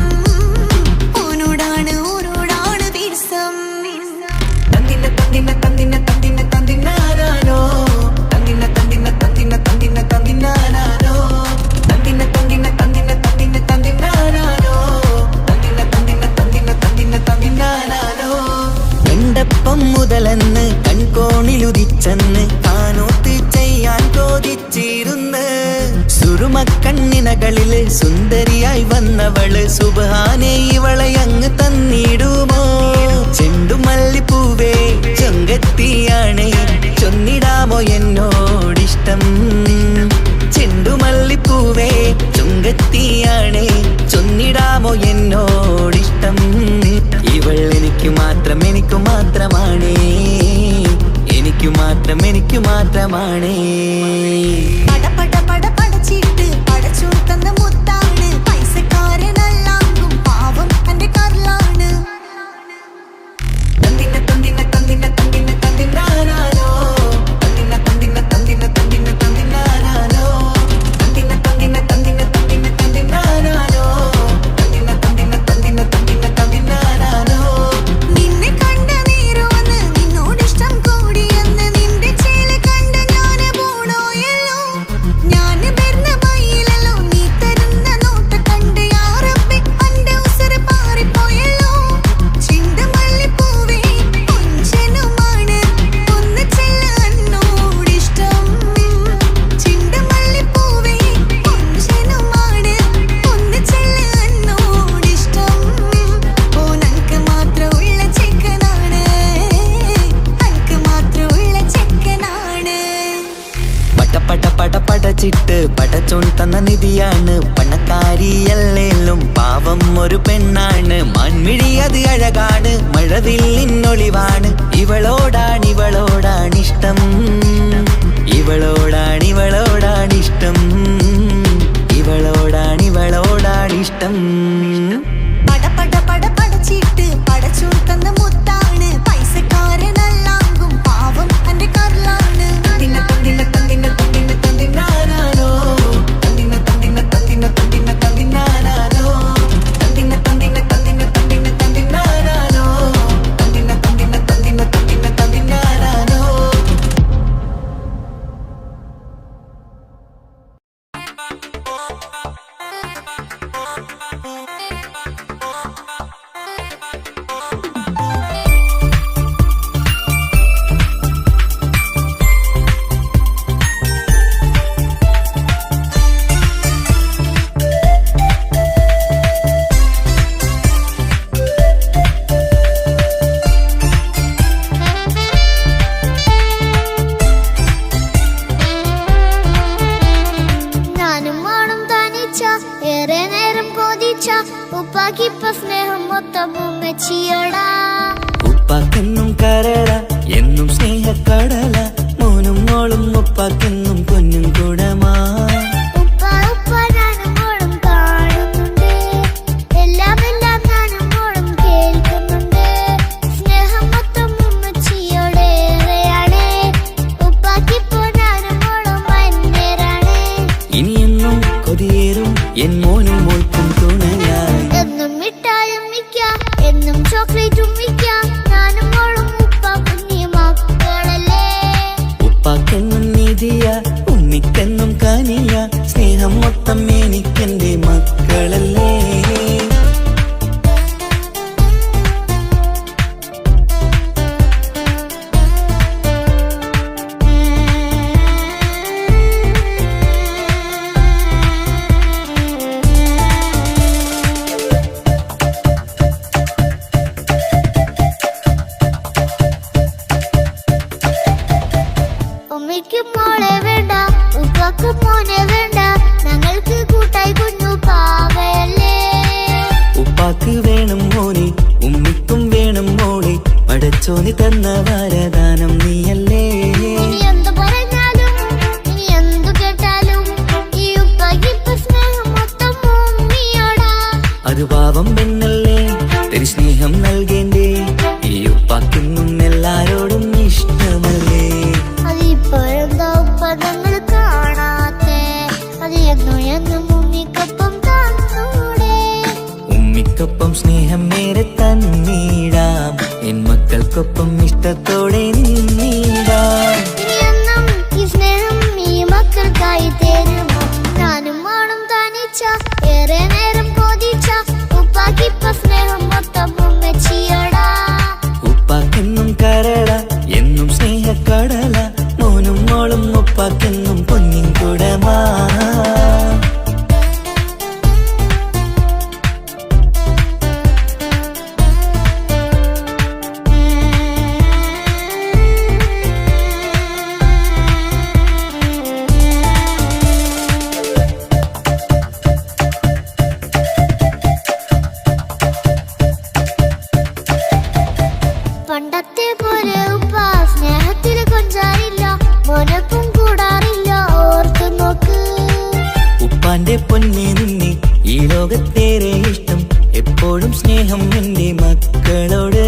ഓനോടാണ് പിരിസം. തന്തിന തന്തിന തന്തിന തന്തിന തന്തിനാരോ, തന്തിന തന്തിന തന്തിന തന്തിന തന്തിനാരോ, തന്തിന തന്തിന തന്തിന തന്തിന തന്തിനാരോ, തന്തിന തന്തിന തന്തിന തന്തിന തന്തിനാരോ. എണ്ടപ്പം മുതലെന്ന് കൺകോണിലുദിച്ചെന്ന് കാനോത്ത് ചെയ്യാൻ ചോദിച്ചിരുന്ന്, സുറുമക്കണ്ണിനകളില് സുന്ദരിയായി വന്നവള് സുബ്ഹാനെ ഇവളെ അങ്ങ് തന്നിടുമോ. ചെണ്ടുമല്ലിപ്പൂവേ ചൊങ്കത്തിയാണ്, ചൊന്നിടാമോ എന്നോടിഷ്ടം. ചെണ്ടുമല്ലിപ്പൂവേ ചൊങ്കത്തിയാണ്, ചൊന്നിടാമോ എന്നോടിഷ്ടം. ഇവൾ നിധിയാണേ. പട പട പട പടച്ചിട്ട് പടച്ചോൻ തന്ന മുത്താണ് പൈസക്കാരനല്ലാങ്കും പാവം അന്റെ കർലാണ്. തന്തിന തന്തിന തന്തിന തന്തിന തന്തിനാനാനോ തന്തിന തന്തിന തന്തിന തന്തിന തന്തിനാനാനോ തന്തിന തന്തിന തന്തിന തന്തിന തന്തിനാനാനോ തന്തിന തന്തിന തന്തിന തന്തിന തന്തിനാനാനോ. നിന്നെ കണ്ട നേരോന്ന് നിന്നോടിഷ്ടം കൂടിയെന്ന് നിന്റെ ചേല് കണ്ട് ഞാന് പോണോയല്ലോ. ഞാന് വരുന്ന മയിലല്ലോ നീ തരുന്ന നോട്ട കണ്ട് യാ റബ്ബി അന്റെ ഉസറ് പാറിപ്പോയല്ലോ. ചിണ്ടമല്ലിപ്പൂവേ കൊഞ്ചനുമാണ് ഒന്ന് ചെല്ല എന്നോടിഷ്ടം. ചിണ്ടമല്ലിപ്പൂവേ കൊഞ്ചനുമാണ് ഒന്ന് ചെല്ല എന്നോടിഷ്ടം. ഓനക്ക് മാത്രമുള്ള ചെക്കനാണ്, അനക്ക് മാത്രമുള്ള ചെക്കനാണ്. പട പട പട പടച്ചിട്ട് പടച്ചോൻ തന്ന നിധിയാണ് പണക്കാരിയല്ലേലും പാവം ഒരു പെണ്ണാണ്. മാൻമിഴി അത് അഴകാണ് മഴവില്ലിന്നൊളിവാണ്. ഇവളോടാണിഷ്ടം ഇവളോടാണിഷ്ടം ഇവളോടാണിഷ്ടം. പട പട പട പടച്ചിട്ട് പടച്ചോൻ തന്ന മുത്താണ് പൈസക്കാരനല്ലാങ്കും പാവം അന്റെ കർലാണ്. തന്തിന തന്തിന തന്തിന തന്തിന തന്തിനാനാനോ തന്തിന തന്തിന തന്തിന തന്തിന തന്തിനാനാനോ തന്തിന തന്തിന തന്തിന തന്തിന തന്തിനാനാനോ തന്തിന തന്തിന തന്തിന തന്തിന തന്തിനാനാനോ. ഞാനും മോളും തനിച്ച ഏറെ നേരം കൊതിച്ച ഉപ്പാക്കിപ്പ സ്നേഹം മൊത്തം ഉമ്മച്ചിയോടാ. ഉപ്പാക്കെന്നും കരള എന്നും സ്നേഹക്കടല മോനും മോളും ഉപ്പാക്കെന്നും പൊന്നും കുടമാ. ഉപ്പ ഉപ്പ ഞാനും മോളും കാണുന്നുണ്ട്, എല്ലാം എല്ലാം ഞാനും മോളും കേൾക്കുന്നുണ്ട്. സ്നേഹം മൊത്തം ഉമ്മച്ചിയോടേറെയാണ്, ഉപ്പാക്കിപ്പോ ഞാനും മോളും അന്യരാണ്. ഇനിയെന്നും കൊതിയേറും എൻ മോനും മോൾക്കും തുണയായി. എന്നും മിഠായും മിക്കാം, എന്നും ചോക്ലേറ്റും മിക്കാം, ഞാനും മോളും ഉപ്പ കുഞ്ഞി മക്കളല്ലേ. ഉപ്പാക്കെന്നും നിധിയ ഉമ്മിക്കെന്നും കനിയ സ്നേഹം മൊത്തം എനിക്കെന്റെ മക്കളല്ലേ. ഉമ്മയ്ക്ക് മോളെ വേണ്ട, ഉപ്പാക്ക് മോനെ വേണ്ട, ഞങ്ങൾക്ക് കൂട്ടായി കുഞ്ഞു പാവയല്ലേ. ഉപ്പാക്ക് വേണം മോനെ ഉമ്മിക്കും വേണം മോളെ പടച്ചോന് തന്ന വരദാനം നീയല്ലേ. ഇനി എന്തു പറഞ്ഞാലും ഇനി എന്തു കേട്ടാലും ഈ ഉപ്പാക്കിപ്പ സ്നേഹം മൊത്തം ഉമ്മിയോടാ. അത് പാവം പെണ്ണല്ലേ തരി സ്നേഹം നൽകേണ്ടേ. ഈ ഉപ്പാക്കെന്നും എല്ലാരോടും ഇഷ്ടമല്ലേ. അതിപ്പോഴെന്താ ഉപ്പ ഞങ്ങൾ കാണാത്തെ, അത് എന്നും എന്നും ഉമ്മിക്കൊപ്പം തന്നൂടെ. ഉമ്മിക്കൊപ്പം സ്നേഹം നേരെ തന്നീടാം, എൻ മക്കൾക്കൊപ്പം ഇഷ്ടത്തോടെ നിന്നീടാം. ഇനി എന്നും ഈ സ്നേഹം ഈ മക്കൾക്കായി തരുമോ. ഞാനും മോളും തനിച്ച ഏറെ നേരം കൊതിച്ച ഉപ്പാക്കിപ്പ സ്നേഹം മൊത്തം ഉമ്മച്ചിയോടാ. ഉപ്പാക്കെന്നും കരള എന്നും സ്നേഹക്കടല മോനും മോളും ഉപ്പാക്കെന്നും പൊന്നിൻ കുടമാ. ഒട്ടേറെ ഇഷ്ടം എപ്പോഴും സ്നേഹം എൻ്റെ മക്കളോട്.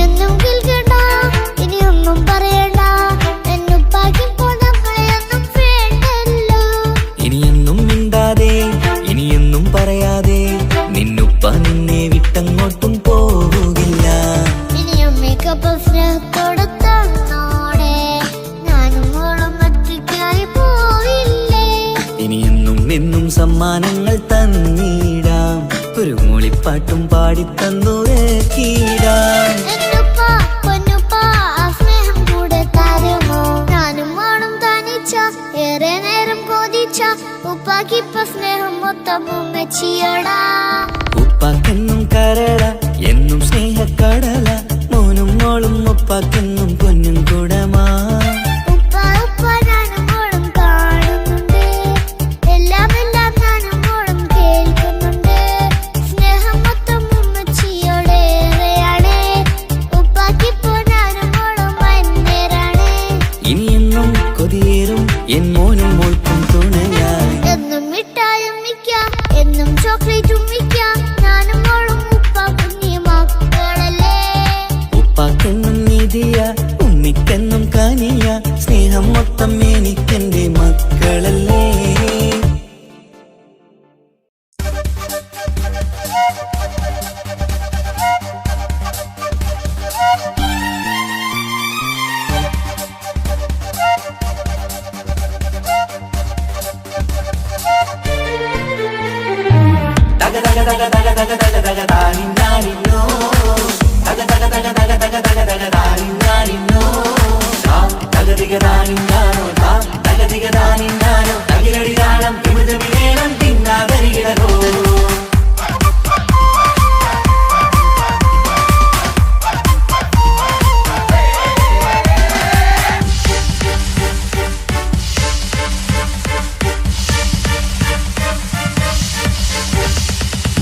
എന്നും കേൾക്കണ്ട ഇനിയൊന്നും പറയണ്ട എന്നുപ്പാക്കി പോണപ്പോഴൊന്നും വേണ്ടല്ലോ. ഇനിയൊന്നും മിണ്ടാതെ ഇനിയൊന്നും പറയാതെ നിന്നുപ്പ നിന്നെ വിട്ടങ്ങോട്ടും പോകില്ല. ഇനിയും മേക്കപ്പ് സ്നേഹത്തോടെ തന്നോടെ ഞാനും മോളും ഒറ്റയ്ക്കായി പോയില്ലേ. ഇനിയെന്നും എന്നും സമ്മാനങ്ങൾ തന്നിടാം, ഒരു മൂളിപ്പാട്ടും പാടിത്തന്നുറക്കിടാം. എന്നുപ്പാ പൊന്നുപ്പാ ആ സ്നേഹം കൂടെ തരുമോ? ഞാനും മോളും തനിച്ച ഏറെ നേരം കൊതിച്ച ഉപ്പാക്കിപ്പ സ്നേഹം മൊത്തം ഉമ്മച്ചിയോടാ. ഉപ്പാക്കെന്നും കരള എന്നും സ്നേഹക്കടല, മോനും മോളും ഉപ്പാക്കെന്നും പൊന്നും കുടമാ. ഉപ്പ ഉപ്പ ഞാനും മോളും കാണുന്നുണ്ട്, എല്ലാം എല്ലാം ഞാനും മോളും കേൾക്കുന്നുണ്ട്. സ്നേഹം മൊത്തം ഉമ്മച്ചിയോടേറെയാണ്, ഉപ്പാക്കിപ്പോ ഞാനും മോളും വന്നേരാണ്. ഇനിയെന്നും കൊതിയേറും എൻ മോനും മോൾക്കും തുണയായി. എന്നും മിഠായും മിക്ക എന്നും ചോക്ലേറ്റും മിക്ക ഞാനും മോളും ഉപ്പ കുഞ്ഞി മക്കളല്ലേ. ഉപ്പാക്കെന്നും നിധിയ ഉമ്മിക്കെന്നും കനിയ, സ്നേഹം മൊത്തം എനിക്കെന്റെ മക്കളല്ലേ.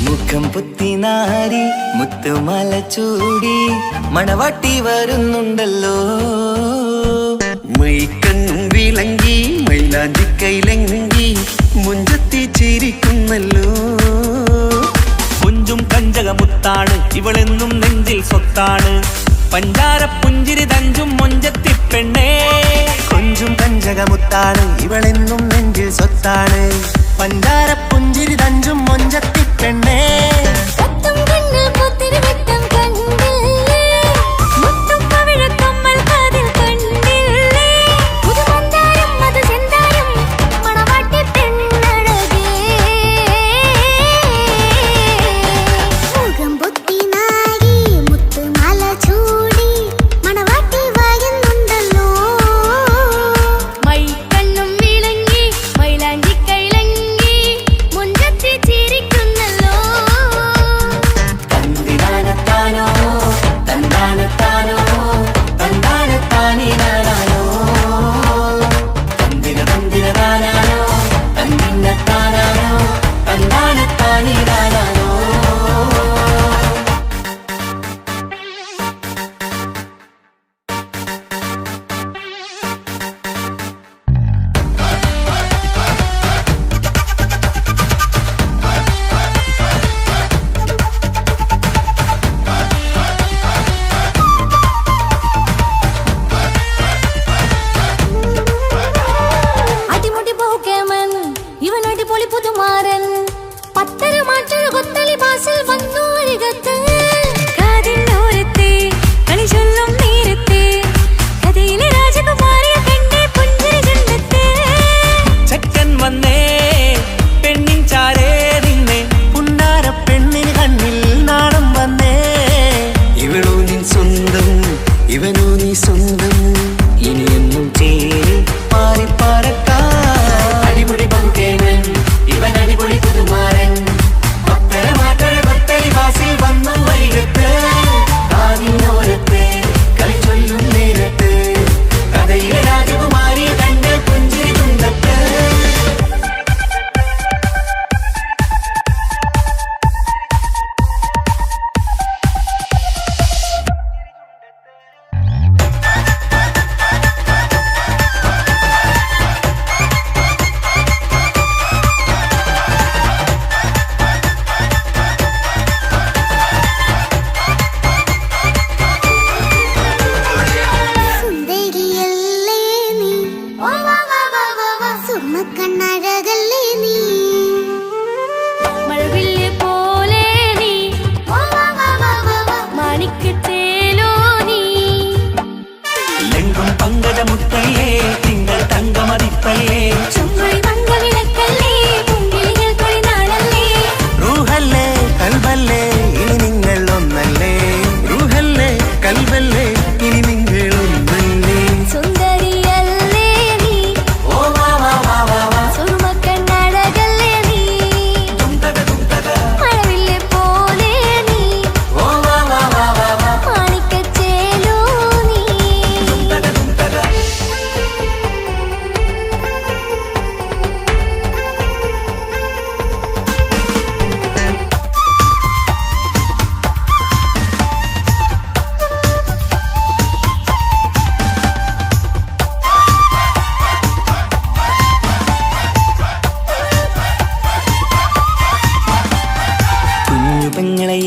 മുഖം പുത്തിനാരി മുത്തുമല ചൂടി മണവാട്ടി വരുന്നുണ്ടല്ലോ. മൈക്കണ്ണും വിളങ്ങി മൈലാഞ്ചി കൈലങ്ങി മുഞ്ചത്തി ചിരിക്കുന്നല്ലോ. കുഞ്ചും കഞ്ചകമുത്താണ് ഇവളെന്നും നെഞ്ചിൽ സ്വത്താണ്, പഞ്ചാര പുഞ്ചിരി തഞ്ചും മൊഞ്ചത്തി പെണ്ണേ. കൊഞ്ചും കഞ്ചകമുത്താണ് ഇവളെന്നും നെഞ്ചിൽ സ്വത്താണ്, പഞ്ചാര പുഞ്ചിരി തഞ്ചും മൊഞ്ചത്തി പെണ്ണേ. കത്തും കണ്ണിൽ പുത്തിരി വെട്ടം കണ്ടില്ലേ, മുത്തും പവിഴക്കമ്മൽ കാതിൽ കണ്ടില്ലേ, പുതുമന്ദാരം മധുചന്ദാരം മണവാട്ടി പെണ്ണഴകേ. മുഖം പൊത്തി നാരി മുത്തുമാല ചൂടി മണവാട്ടി വരുന്നുണ്ടല്ലോ. മൈക്കണ്ണും വിളങ്ങി മൈലാഞ്ചി കൈലങ്ങി മുഞ്ചത്തി ചിരിക്കുന്നല്ലോ.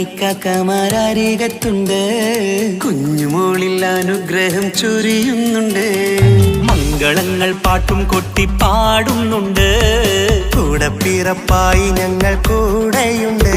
ഇക്കാക്കമാരരികത്തുണ്ട്. കുഞ്ഞുമോളിൽ അനുഗ്രഹം ചൊരിയുന്നുണ്ട്. മംഗളങ്ങൾ പാട്ടും കൊട്ടി പാടുന്നുണ്ട്. കൂടെ പിറപ്പായി ഞങ്ങൾ കൂടെയുണ്ട്.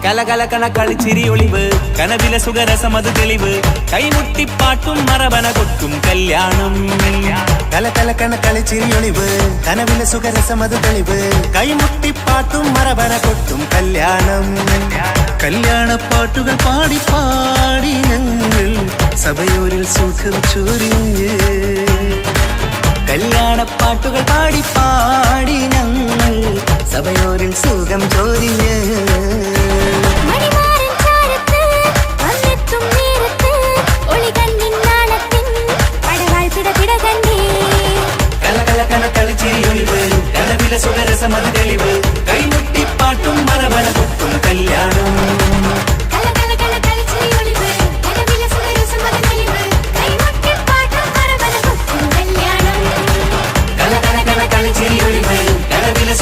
കലകലകണ കളിച്ചിരി ഒളിവ് കനവില സുഖരസമത് തെളിവ് കൈമുട്ടിപ്പാട്ടും മറവന കൊട്ടും കല്യാണം. കലകലകണ കളിച്ചിരി ഒളിവ് കനവില സുഖരസമത് തെളിവ് കൈമുട്ടിപ്പാട്ടും മറവന കൊട്ടും കല്യാണം. കല്യാണപ്പാട്ടുകൾ പാടി പാടി ഞങ്ങൾ സഭയോരിൽ സുഖം ചൊരിഞ്ഞ്. കല്യാണപ്പാട്ടുകൾ പാടി പാടി ഞങ്ങൾ സഭയോരിൽ സുഖം ചൊരിഞ്ഞ്. സുഖരസമത് തെളിവ് കൈമുട്ടിപ്പാട്ടും മറവന കൊട്ടും കല്യാണം.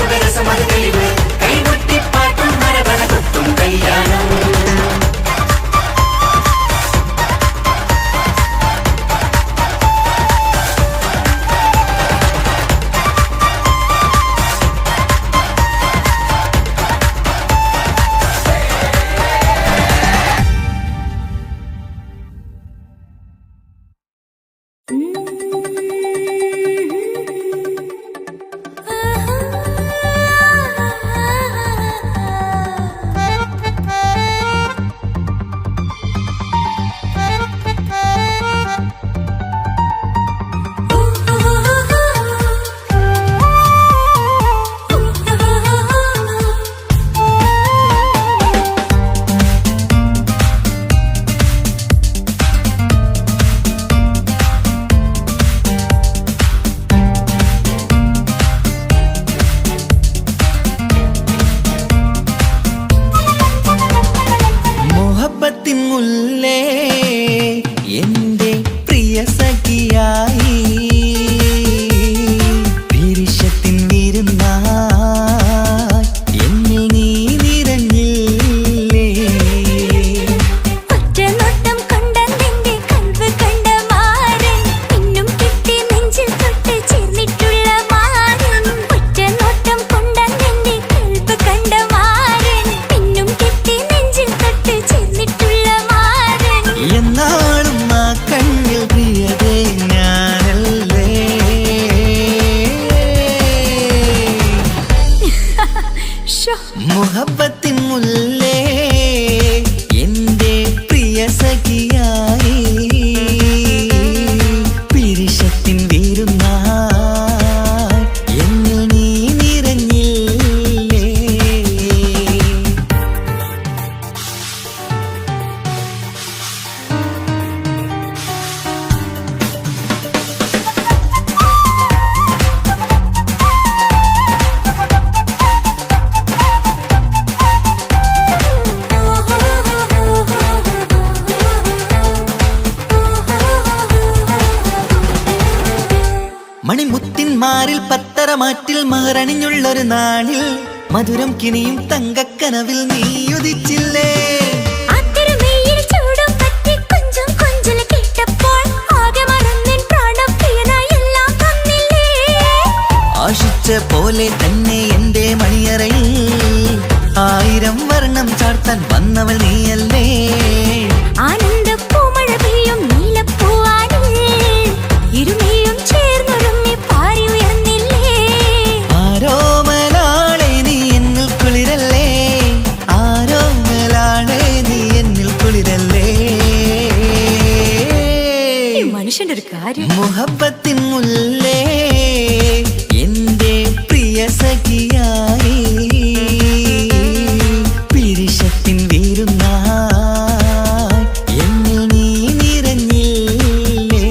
സുഖരസമത് തെളിവ് കൈമുട്ടിപ്പാട്ടും മറവന കൊട്ടും കല്യാണം. മുഹബത്തിൻ മുല്ലേ എന്റെ പ്രിയ സഖിയായി പിരിശത്തിൻ വീരുന്നായി എന്നിൽ നീ നിറഞ്ഞില്ലേ. മണിമുത്തിന്മാരിൽ പത്തരമാറ്റിൽ മഹറണിഞ്ഞുള്ളൊരു നാളിൽ മധുരം കിനിയും തങ്കക്കനവിൽ നീ ഉദിച്ചില്ലേ. ആശിച്ച പോലെ തന്നെ എന്റെ മണിയറയിൽ 1000 മുഹബത്തിൻ മുല്ലേ എന്റെ പ്രിയ സഖിയായി പിരിശത്തിൻ വീരുന്നായി എന്നിൽ നീ നിറഞ്ഞില്ലേ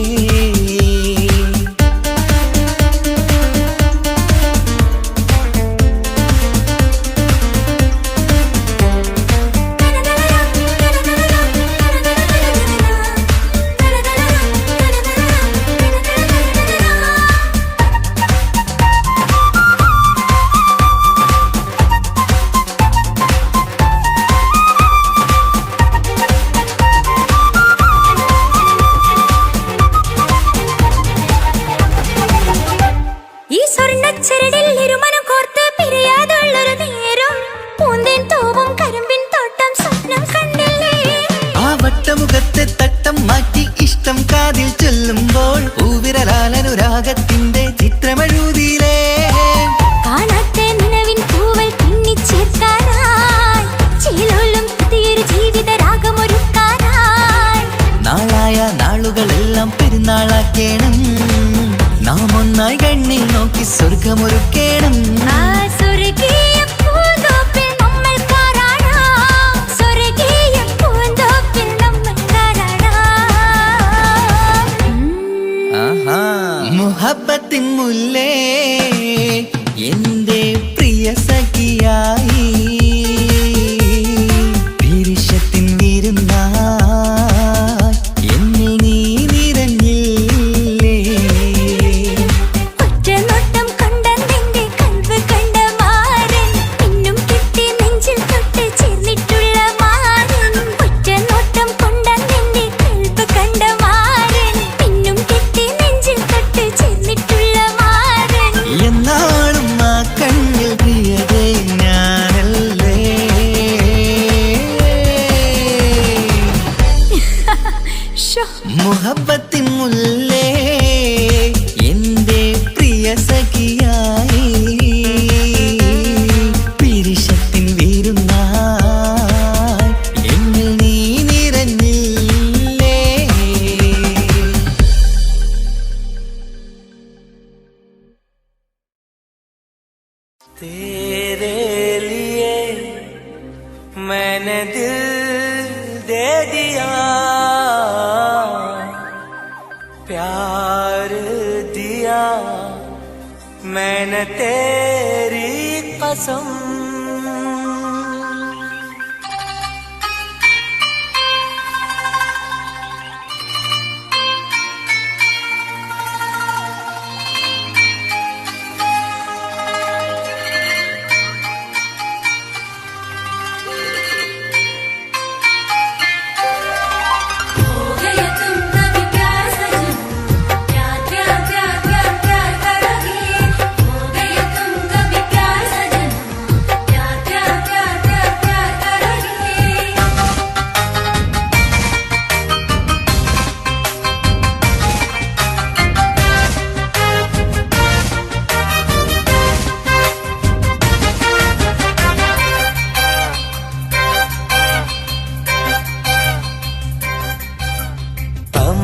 ഈ സ്വർണ്ണച്ചരടിൽ ഇരുമനം കോർത്ത് പിരിയാതുള്ളൊരു നേരം പൂന്തേൻ തോവും കരിമ്പിൻ തോട്ടം സ്വപ്നം കണ്ടില്ലേ ആ വട്ടമുഖത്തെ തട്ടം മാറ്റി ഇഷ്ടം കാതിൽ ചൊല്ലുമ്പോൾ പൂവിരലാലനുരാഗത്തിന്റെ ചിത്രമെഴുതിയിലേ കാണാത്ത നിലവിൻ പൂവൽ പിന്നിച്ചേർക്കാനായി ചിലോലും പുതിയൊരു ജീവിത രാഗമൊരുക്കാനായി നാളായ നാളുകളെല്ലാം പെരുന്നാളാക്കേണം നാം ഒന്നായി കണ്ണിൽ നോക്കി സ്വർഗമൊരുക്കേണം ആ സ്വർഗീയ പൂന്തോപ്പിൽ നമ്മൾ പാറാടാം സ്വർഗീയ പൂന്തോപ്പിൽ നമ്മൾ പാറാടാം മുഹബത്തിൻ മുല്ലേ എന്റെ പ്രിയ സഖിയായി പിരിശത്തിൻ വീരുന്നായി എന്നിൽ നീ നിറഞ്ഞില്ലേ ഒറ്റ നോട്ടം കൊണ്ടെന്റെ കൽവ് കണ്ട മാരൻ പിന്നും കിട്ടി നെഞ്ചിൽ തൊട്ട് ചേർന്നിട്ടുള്ള മാരൻ ഒറ്റ നോട്ടം കൊണ്ടെന്റെ കൽവ് കണ്ട മാരൻ പിന്നും കിട്ടി നെഞ്ചിൽ തൊട്ട് ചേർന്നിട്ടുള്ള മാരൻ എന്നാളും ആ കണ്ണിൽ പ്രിയതേ ഞാനല്ലേ ഷോ മുഹബത്തിൻ മുല്ലേ എന്റെ പ്രിയ സഖിയായി പിരിശത്തിൻ വീരുന്നായി എന്നിൽ നീ നിറഞ്ഞില്ലേ तेरे लिए मैंने दिल दे दिया प्यार दिया मैंने तेरी कसम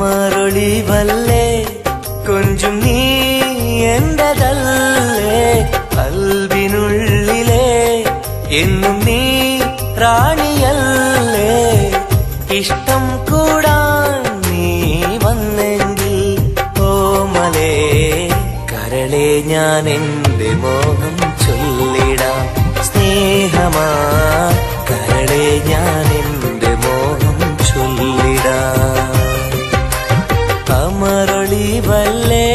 അമരൊളിവല്ലേ കൊഞ്ചും നീ എന്റതല്ലേ കൽബിനുള്ളിലെ എന്നും നീ റാണിയല്ലേ ഇഷ്ടം കൂടാൻ നീ വന്നെങ്കിൽ ഓമലേ കരളെ ഞാൻ എന്റെ മോഹം ചൊല്ലിടാം സ്നേഹമാ കരളെ ഞാൻ എന്റെ മോഹം ചൊല്ലിടാം അമരൊളിവല്ലേ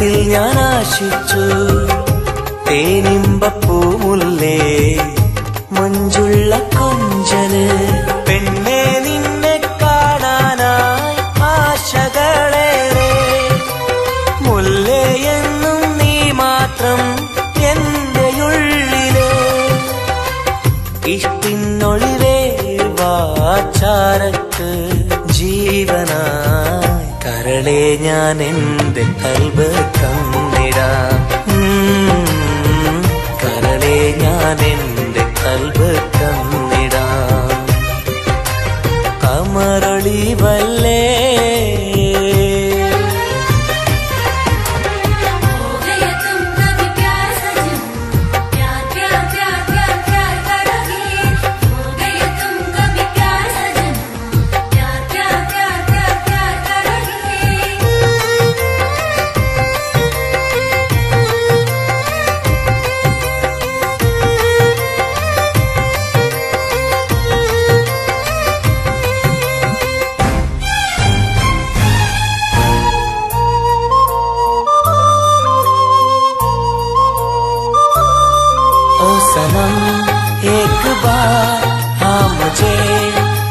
മനസ്സിൽ ഞാൻ ആശിച്ചു തേനിമ്പപ്പൂമുല്ലേ മഞ്ചുള്ള കൊഞ്ചല് പെണ്ണെ നിന്നെ കാണാനായി ആശകളേറെ മുല്ലേ എന്നും നീ മാത്രം എന്റെ ഉള്ളിലെ ഇഷ്ടിനൊളിവേ വാചാരക്ക് ജീവനായി കരളെ ഞാൻ എന്റെ കൽബ് തന്നിടാം കരളെ ഞാൻ എന്റെ കൽബ് തന്നിടാം കമറൊളിവല്ലേ सनम एक बार हाँ मुझे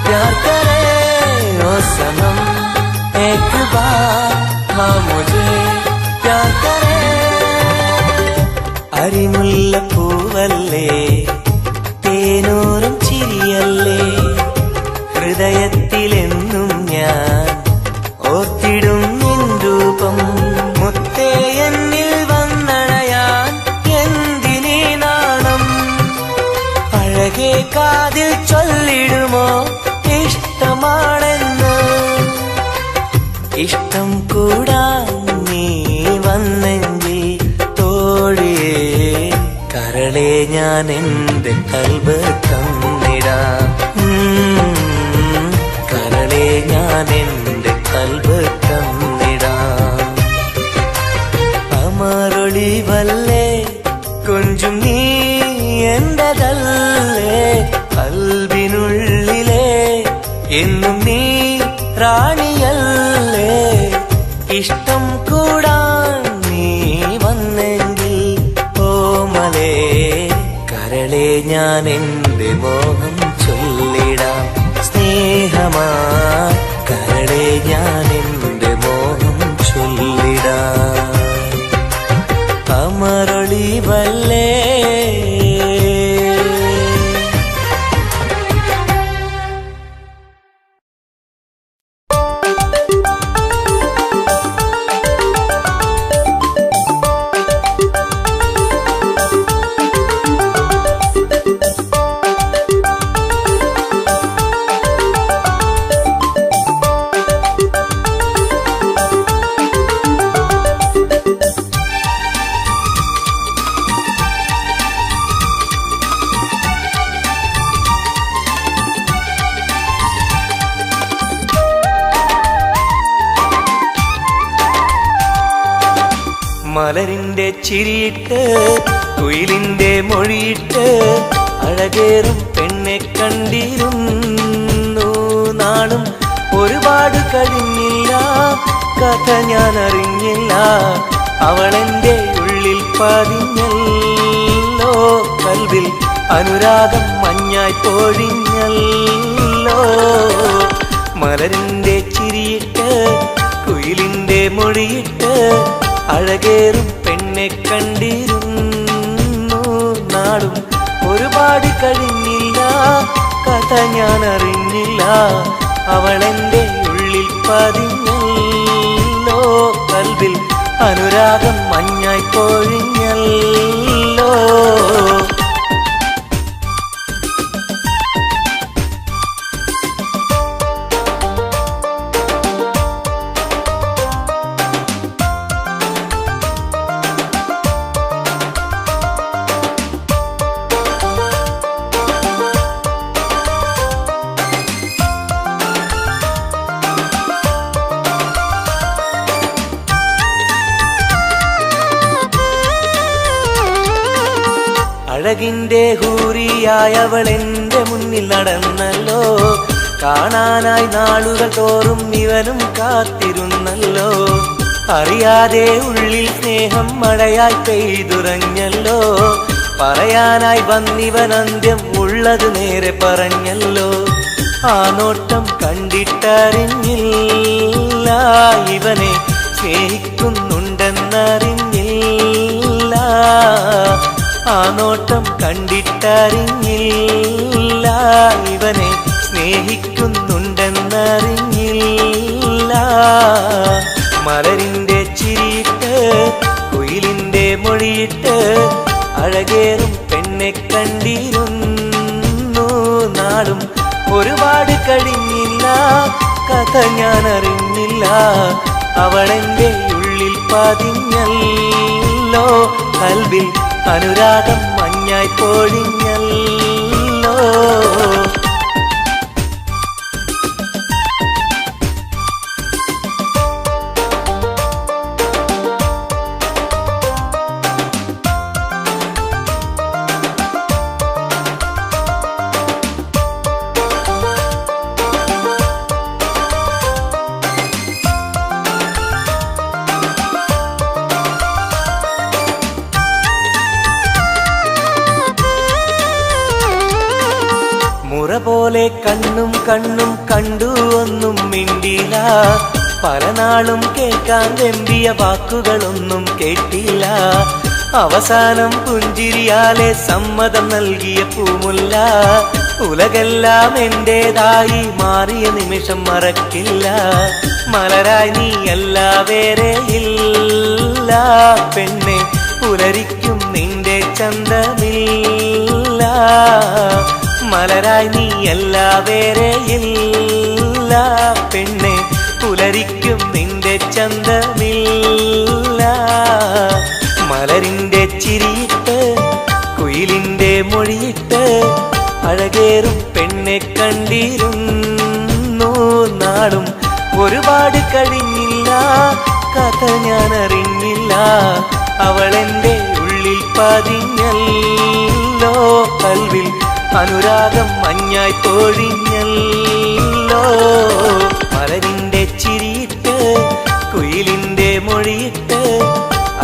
प्यार करे ओ सनम एक बार हाँ मुझे प्यार करे अरिमुल्ल पूवल्ले തേനൂറും ചിരിയല്ലേ ഹൃദയത്തിലെന്നും ഞാൻ ഓർത്തിടും നിൻ രൂപം മുത്തേ എന്നിൽ വന്നണയാൻ എന്തിനീ നാണം അഴകേ കാതിൽ ചൊല്ലിടുമോ ഇഷ്ടമാണെന്ന് ഇഷ്ടം കൂടാൻ നീ വന്നെങ്കിൽ തോഴിയേ കരളെ ഞാൻ എന്റെ കൽബ് തന്നിടാം കരളെ ഞാൻ എന്റെ കൽബ് തന്നിടാം അമറൊളിവല്ലേ കൊഞ്ചും നീ എന്റെതല്ലേ കൽബിനുള്ളിലെ എന്നും നീ റാണിയല്ലേ ഇഷ്ടം കൂടാൻ നീ വന്നെങ്കിൽ ഓമലേ കരളെ ഞാൻ എന്റെ മോഹം ചൊല്ലിടാം സ്നേഹമാ കരളെ ഞാൻ എന്റെ മോഹം ചൊല്ലിടാം അമറൊളിവല്ലേ മലരിന്റെ ചിരിയിട്ട് കുയിലിന്റെ മൊഴിയിട്ട് അഴകേറും പെണ്ണെ കണ്ടിരുന്നു നാളും ഒരുപാട് കഴിഞ്ഞില്ല കഥ ഞാൻ അറിഞ്ഞില്ല അവളെന്റെ ഉള്ളിൽ പതിഞ്ഞല്ലോ കൽവിൽ അനുരാഗം മഞ്ഞായി പൊഴിഞ്ഞല്ലോ മലരിന്റെ ചിരിയിട്ട് കുയിലിന്റെ മൊഴിയിട്ട് അഴകേറും പെണ്ണെ കണ്ടിരുന്നു നാളും ഒരുപാട് കഴിഞ്ഞില്ല കഥ ഞാൻ അറിഞ്ഞില്ല അവളെന്റെ ഉള്ളിൽ പതിഞ്ഞല്ലോ കൽവിൽ അനുരാഗം മഞ്ഞായി പൊഴിഞ്ഞല്ലോ അഴകിന്റെ ഹൂറിയായവൾ എന്റെ മുന്നിൽ നടന്നല്ലോ കാണാനായി നാളുകൾ തോറും ഇവനും കാത്തിരുന്നല്ലോ അറിയാതെ ഉള്ളിൽ സ്നേഹം മഴയായി പെയ്തുറഞ്ഞല്ലോ. പറയാനായി വന്നിവൻ അന്ത്യം ഉള്ളത് നേരെ പറഞ്ഞല്ലോ. ആ നോട്ടം കണ്ടിട്ടറിഞ്ഞില്ല ഇവനെ സ്നേഹിക്കുന്നുണ്ടെന്നറിഞ്ഞില്ല. ആ നോട്ടം കണ്ടിട്ടറിഞ്ഞില്ല ഇവനെ സ്നേഹിക്കുന്നുണ്ടെന്നറിഞ്ഞില്ല. മലരിന്റെ ചിരിയിട്ട് കുയിലിന്റെ മൊഴിയിട്ട് അഴകേറും പെണ്ണെ കണ്ടിരുന്നു. നാളും ഒരുപാട് കഴിഞ്ഞില്ല, കഥ ഞാൻ അറിഞ്ഞില്ല. അവളെന്റെ ഉള്ളിൽ പതിഞ്ഞല്ലോ, കൽവിൽ അനുരാഗം മഞ്ഞായി പൊഴിഞ്ഞല്ലോ. മുറ പോലെ കണ്ണും കണ്ണും കണ്ടു ഒന്നും മിണ്ടില്ല. പല നാളും കേൾക്കാൻ വെമ്പിയ വാക്കുകളൊന്നും കേട്ടില്ല. അവസാനം പുഞ്ചിരിയാലെ സമ്മതം നൽകിയ പൂമുല്ല. ഉലകെല്ലാം എന്റേതായി മാറിയ നിമിഷം മറക്കില്ല. മലരായി നീയല്ല വേറെ ഇല്ല പെണ്ണെ, പുലരിക്കും നിന്റെ ചന്തമില്ല. മലരായി നീയല്ല വേറെ ഇല്ല പെണ്ണെ, പുലരിക്കും നിന്റെ ചന്തമില്ല. മലരിന്റെ ചിരിയിട്ട് കുയിലിന്റെ മൊഴിയിട്ട് അഴകേറും പെണ്ണെ കണ്ടിരുന്നു. നാളും ഒരുപാട് കഴിഞ്ഞില്ല, കഥ ഞാൻ അറിഞ്ഞില്ല. അവളെന്റെ ഉള്ളിൽ പതിഞ്ഞല്ലോ, കൽവിൽ അനുരാഗം മഞ്ഞായി പൊഴിഞ്ഞല്ലോ. മലരിന്റെ ചിരിയിട്ട് കുയിലിന്റെ മൊഴിയിട്ട്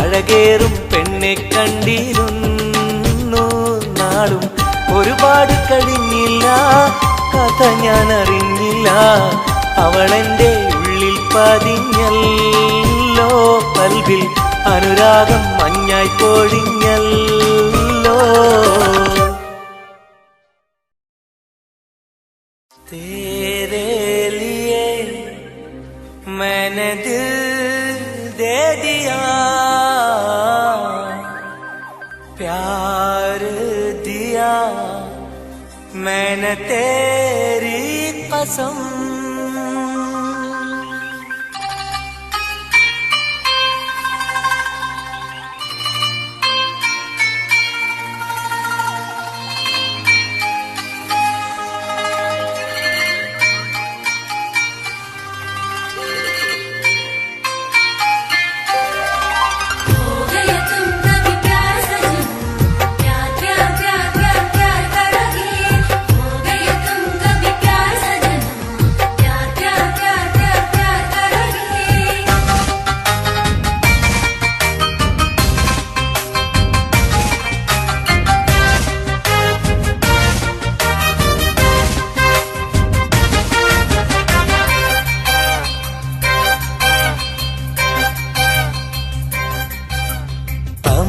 അഴകേറും പെണ്ണെ കണ്ടിരുന്നു. നാളും ഒരുപാട് കഴിഞ്ഞില്ല, കഥ ഞാൻ അറിഞ്ഞില്ല. അവളെന്റെ ഉള്ളിൽ പതിഞ്ഞല്ലോ, കൽവിൽ അനുരാഗം മഞ്ഞായി പൊഴിഞ്ഞല്ലോ. तेरे लिए मैंने दिल दे दिया, प्यार दिया मैंने तेरी कसम.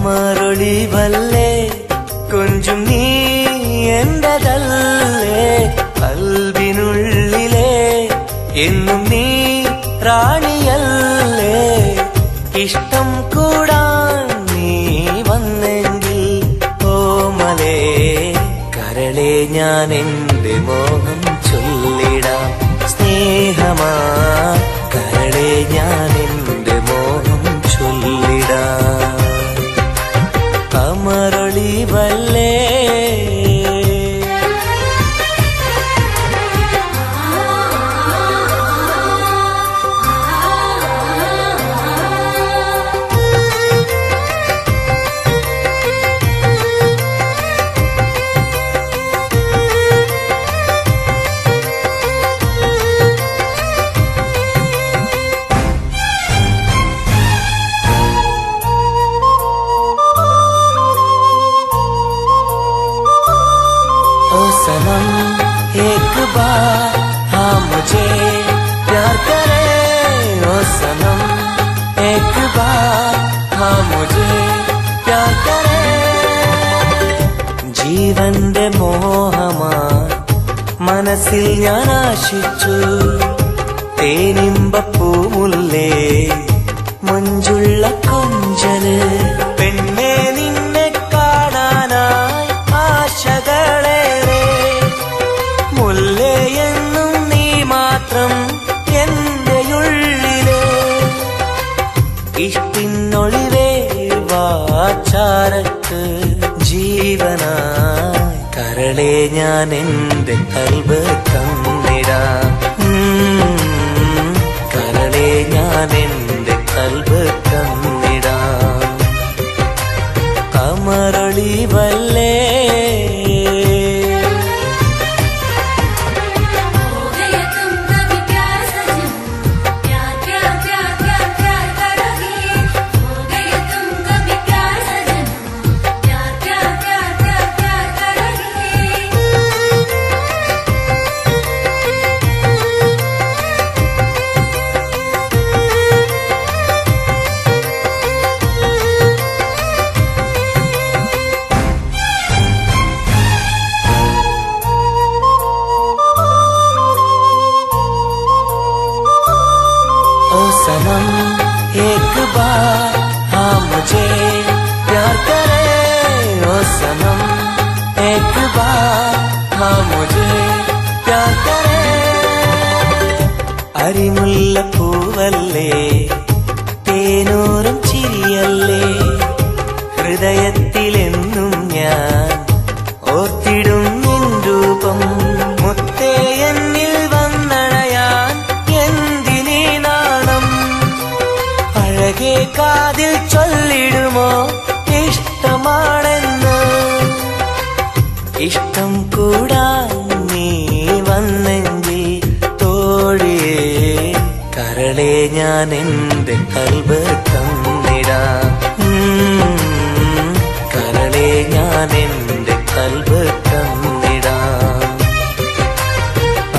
അമരൊളിവല്ലേ കൊഞ്ചും നീ എന്റതല്ലേ, കൽവിനുള്ളിലെ എന്നും നീ റാണിയല്ലേ. ഇഷ്ടം കൂടാൻ നീ വന്നെങ്കിൽ ഓമലേ കരളെ ഞാൻ എന്റെ മോഹം ചൊല്ലിടാം. സ്നേഹമാ കരളെ ഞാൻ എന്റെ മോഹം ചൊല്ലിടാം. അമരൊളിവല്ലേ सनम एक बार हाँ मुझे प्यार करे ओ सनम एक बार हाँ मुझे प्यार करे ജീവന്റെ മോഹമായി മനസ്സിൽ ഞാൻ ആശിച്ചു തേനിമ്പപ്പൂമുല്ലേ മഞ്ചുള്ള കൊഞ്ചല് പെണ്ണെ നിന്നെ കാണാനായി ആശകളേറെ മുല്ലയെന്നും നീ മാത്രം എന്റെ ഉള്ളിലെ ഇഷ്ടിനൊളിവേ വാചാരത്ത് ജീവനായി കരളെ ഞാൻ എന്റെ കൽബ് തന്നിടാം കരളെ ഞാൻ എന്റെ കൽബ് തന്നിടാം കമറൊളിവല്ലേ सनम एक बार हाँ मुझे प्यार करे ओ सनम एक बार हाँ मुझे प्यार करे അരിമുല്ല പൂവല്ലേ തേനൂറും ചിരിയല്ലേ ഹൃദയത്തിലെന്നും ഞാൻ ഓർത്തിടും നിൻ രൂപം മുത്തേ എന്നിൽ വന്നണയാൻ എന്തിനീ നാണം അഴകേ കാതിൽ ചൊല്ലിടുമോ ഇഷ്ടമാണെന്ന് ഇഷ്ടം കൂടാൻ നീ വന്നെങ്കിൽ തോഴിയേ കരളെ ഞാൻ എന്റെ കൽബ് തന്നിടാം കരളെ ഞാൻ എന്റെ കൽബ് തന്നിടാം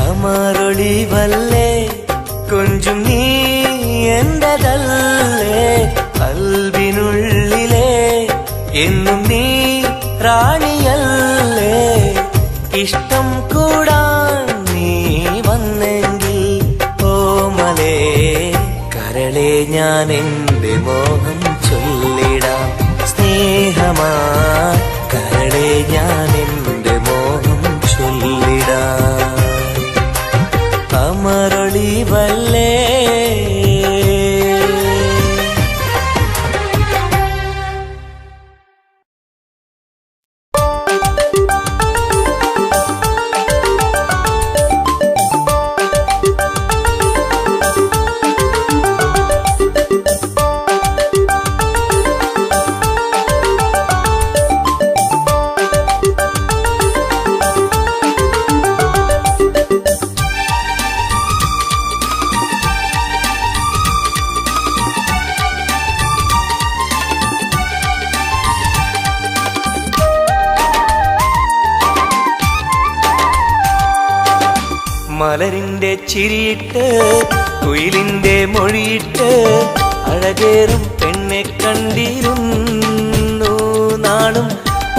അമറൊളിവല്ലേ കൊഞ്ചും നീ എന്റെതല്ലേ കൽബിനുള്ളിലെ എന്നും നീ റാണിയല്ലേ ഇഷ്ടം കൂടാൻ നീ വന്നെങ്കിൽ ഓമലേ കരളെ ഞാൻ എന്റെ മോഹം ചൊല്ലിടാം സ്നേഹമാ കരളെ ഞാൻ എന്റെ മോഹം ചൊല്ലിടാം അമറൊളിവല്ലേ മലരിന്റെ ചിരിയിട്ട് കുയിലിന്റെ മൊഴിയിട്ട് അഴകേറും പെണ്ണെ കണ്ടിരുന്നു നാളും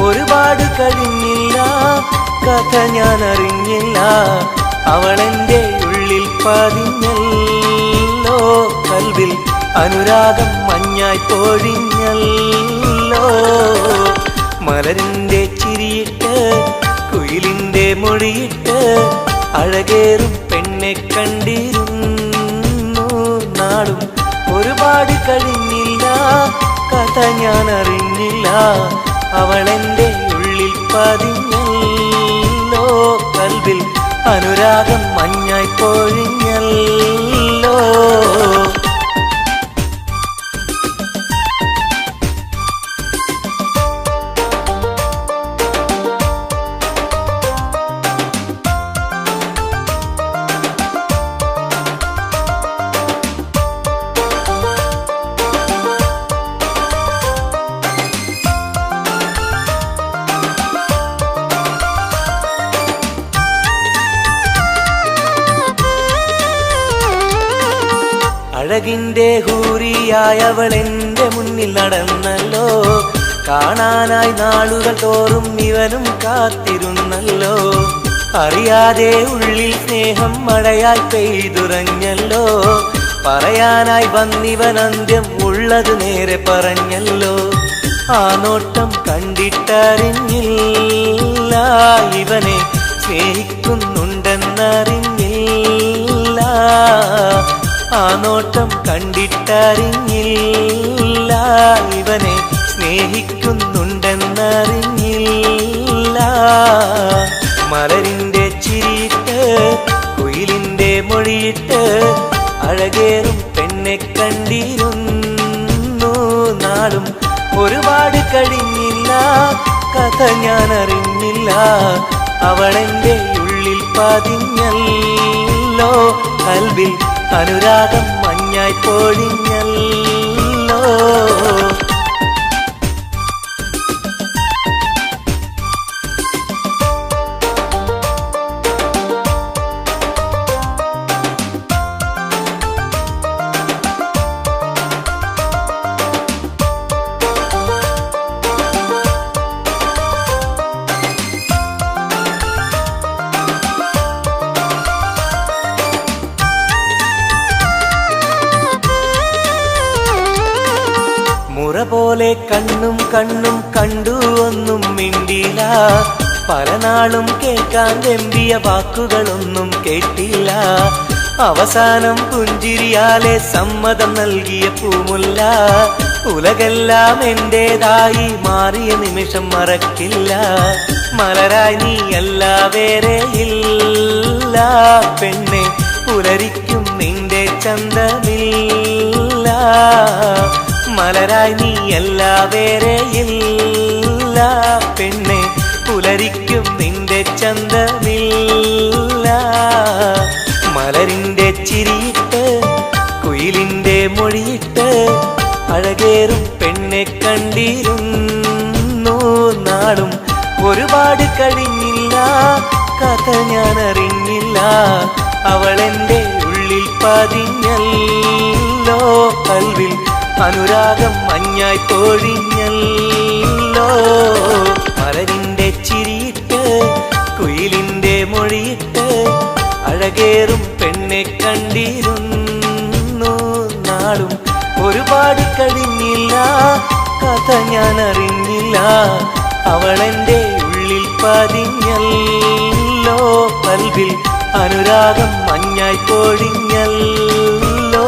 ഒരുപാട് കഴിഞ്ഞില്ല കഥ ഞാൻ അറിഞ്ഞില്ല അവളെന്റെ ഉള്ളിൽ പതിഞ്ഞല്ലോ കൽവിൽ അനുരാഗം മഞ്ഞായി പൊഴിഞ്ഞല്ലോ മലരിന്റെ ചിരിയിട്ട് കുയിലിന്റെ മൊഴിയിട്ട് അഴകേറും പെണ്ണെ കണ്ടിരുന്നു നാളും ഒരുപാട് കഴിഞ്ഞില്ല കഥ ഞാൻ അറിഞ്ഞില്ല അവളെന്റെ ഉള്ളിൽ പതിഞ്ഞല്ലോ കൽവിൽ അനുരാഗം മഞ്ഞായി പൊഴിഞ്ഞല്ലോ അഴകിൻ്റെ ഹൂറിയായവൾ എൻ്റെ മുന്നിൽ നടന്നല്ലോ. കാണാനായി നാളുകൾ തോറും ഇവനും കാത്തിരുന്നല്ലോ. അറിയാതെ ഉള്ളിൽ സ്നേഹം മഴയായി പെയ്തുറഞ്ഞല്ലോ. പറയാനായി വന്നിവൻ അന്ത്യം ഉള്ളത് നേരെ പറഞ്ഞല്ലോ. ആ നോട്ടം കണ്ടിട്ടറിഞ്ഞില്ല ഇവനെ സ്നേഹിക്കുന്നുണ്ടെന്നറിഞ്ഞില്ല. ആ നോട്ടം കണ്ടിട്ടറിഞ്ഞില്ല ഇവനെ സ്നേഹിക്കുന്നുണ്ടെന്നറിഞ്ഞില്ല. മലരിൻ്റെ ചിരിയിട്ട് കുയിലിൻ്റെ മൊഴിയിട്ട് അഴകേറും പെണ്ണെ കണ്ടിരുന്നു. നാളും ഒരുപാട് കഴിഞ്ഞില്ല, കഥ ഞാൻ അറിഞ്ഞില്ല. അവളെൻ്റെ ഉള്ളിൽ പതിഞ്ഞല്ലോ. കൽവിൽ അനുരാഗം മഞ്ഞായി പൊഴിഞ്ഞല്ലോ. മുറ പോലെ കണ്ണും കണ്ണും കണ്ടു ഒന്നും മിണ്ടില്ല. പല നാളും കേൾക്കാൻ വെമ്പിയ വാക്കുകളൊന്നും കേട്ടില്ല. അവസാനം പുഞ്ചിരിയാലെ സമ്മതം നൽകിയ പൂമുല്ല. ഉലകെല്ലാം എന്റേതായി മാറിയ നിമിഷം മറക്കില്ല. മലരായി നീയല്ല വേറെയില്ല പെണ്ണെ, പുലരിക്കും നിന്റെ ചന്തമില്ല. മലരായി നീയല്ല വേറെയില്ല പെണ്ണെ, പുലരിക്കും നിന്റെ ചന്തമില്ല. മലരിൻ്റെ ചിരിയിട്ട് കുയിലിൻ്റെ മൊഴിയിട്ട് അഴകേറും പെണ്ണെ കണ്ടിരുന്നു. നാളും ഒരുപാട് കഴിഞ്ഞില്ല, കഥ ഞാൻ അറിഞ്ഞില്ല. അവളെൻ്റെ ഉള്ളിൽ പതിഞ്ഞല്ലോ. കൽവിൽ അനുരാഗം മഞ്ഞായി പൊഴിഞ്ഞല്ലോ. മലരിൻ്റെ ചിരിയിട്ട് കുയിലിൻ്റെ മൊഴിയിട്ട് അഴകേറും പെണ്ണെ കണ്ടിരുന്നു. നാളും ഒരുപാട് കഴിഞ്ഞില്ല, കഥ ഞാൻ അറിഞ്ഞില്ല. അവളെൻ്റെ ഉള്ളിൽ പതിഞ്ഞല്ലോ. കൽവിൽ അനുരാഗം മഞ്ഞായി പൊഴിഞ്ഞല്ലോ.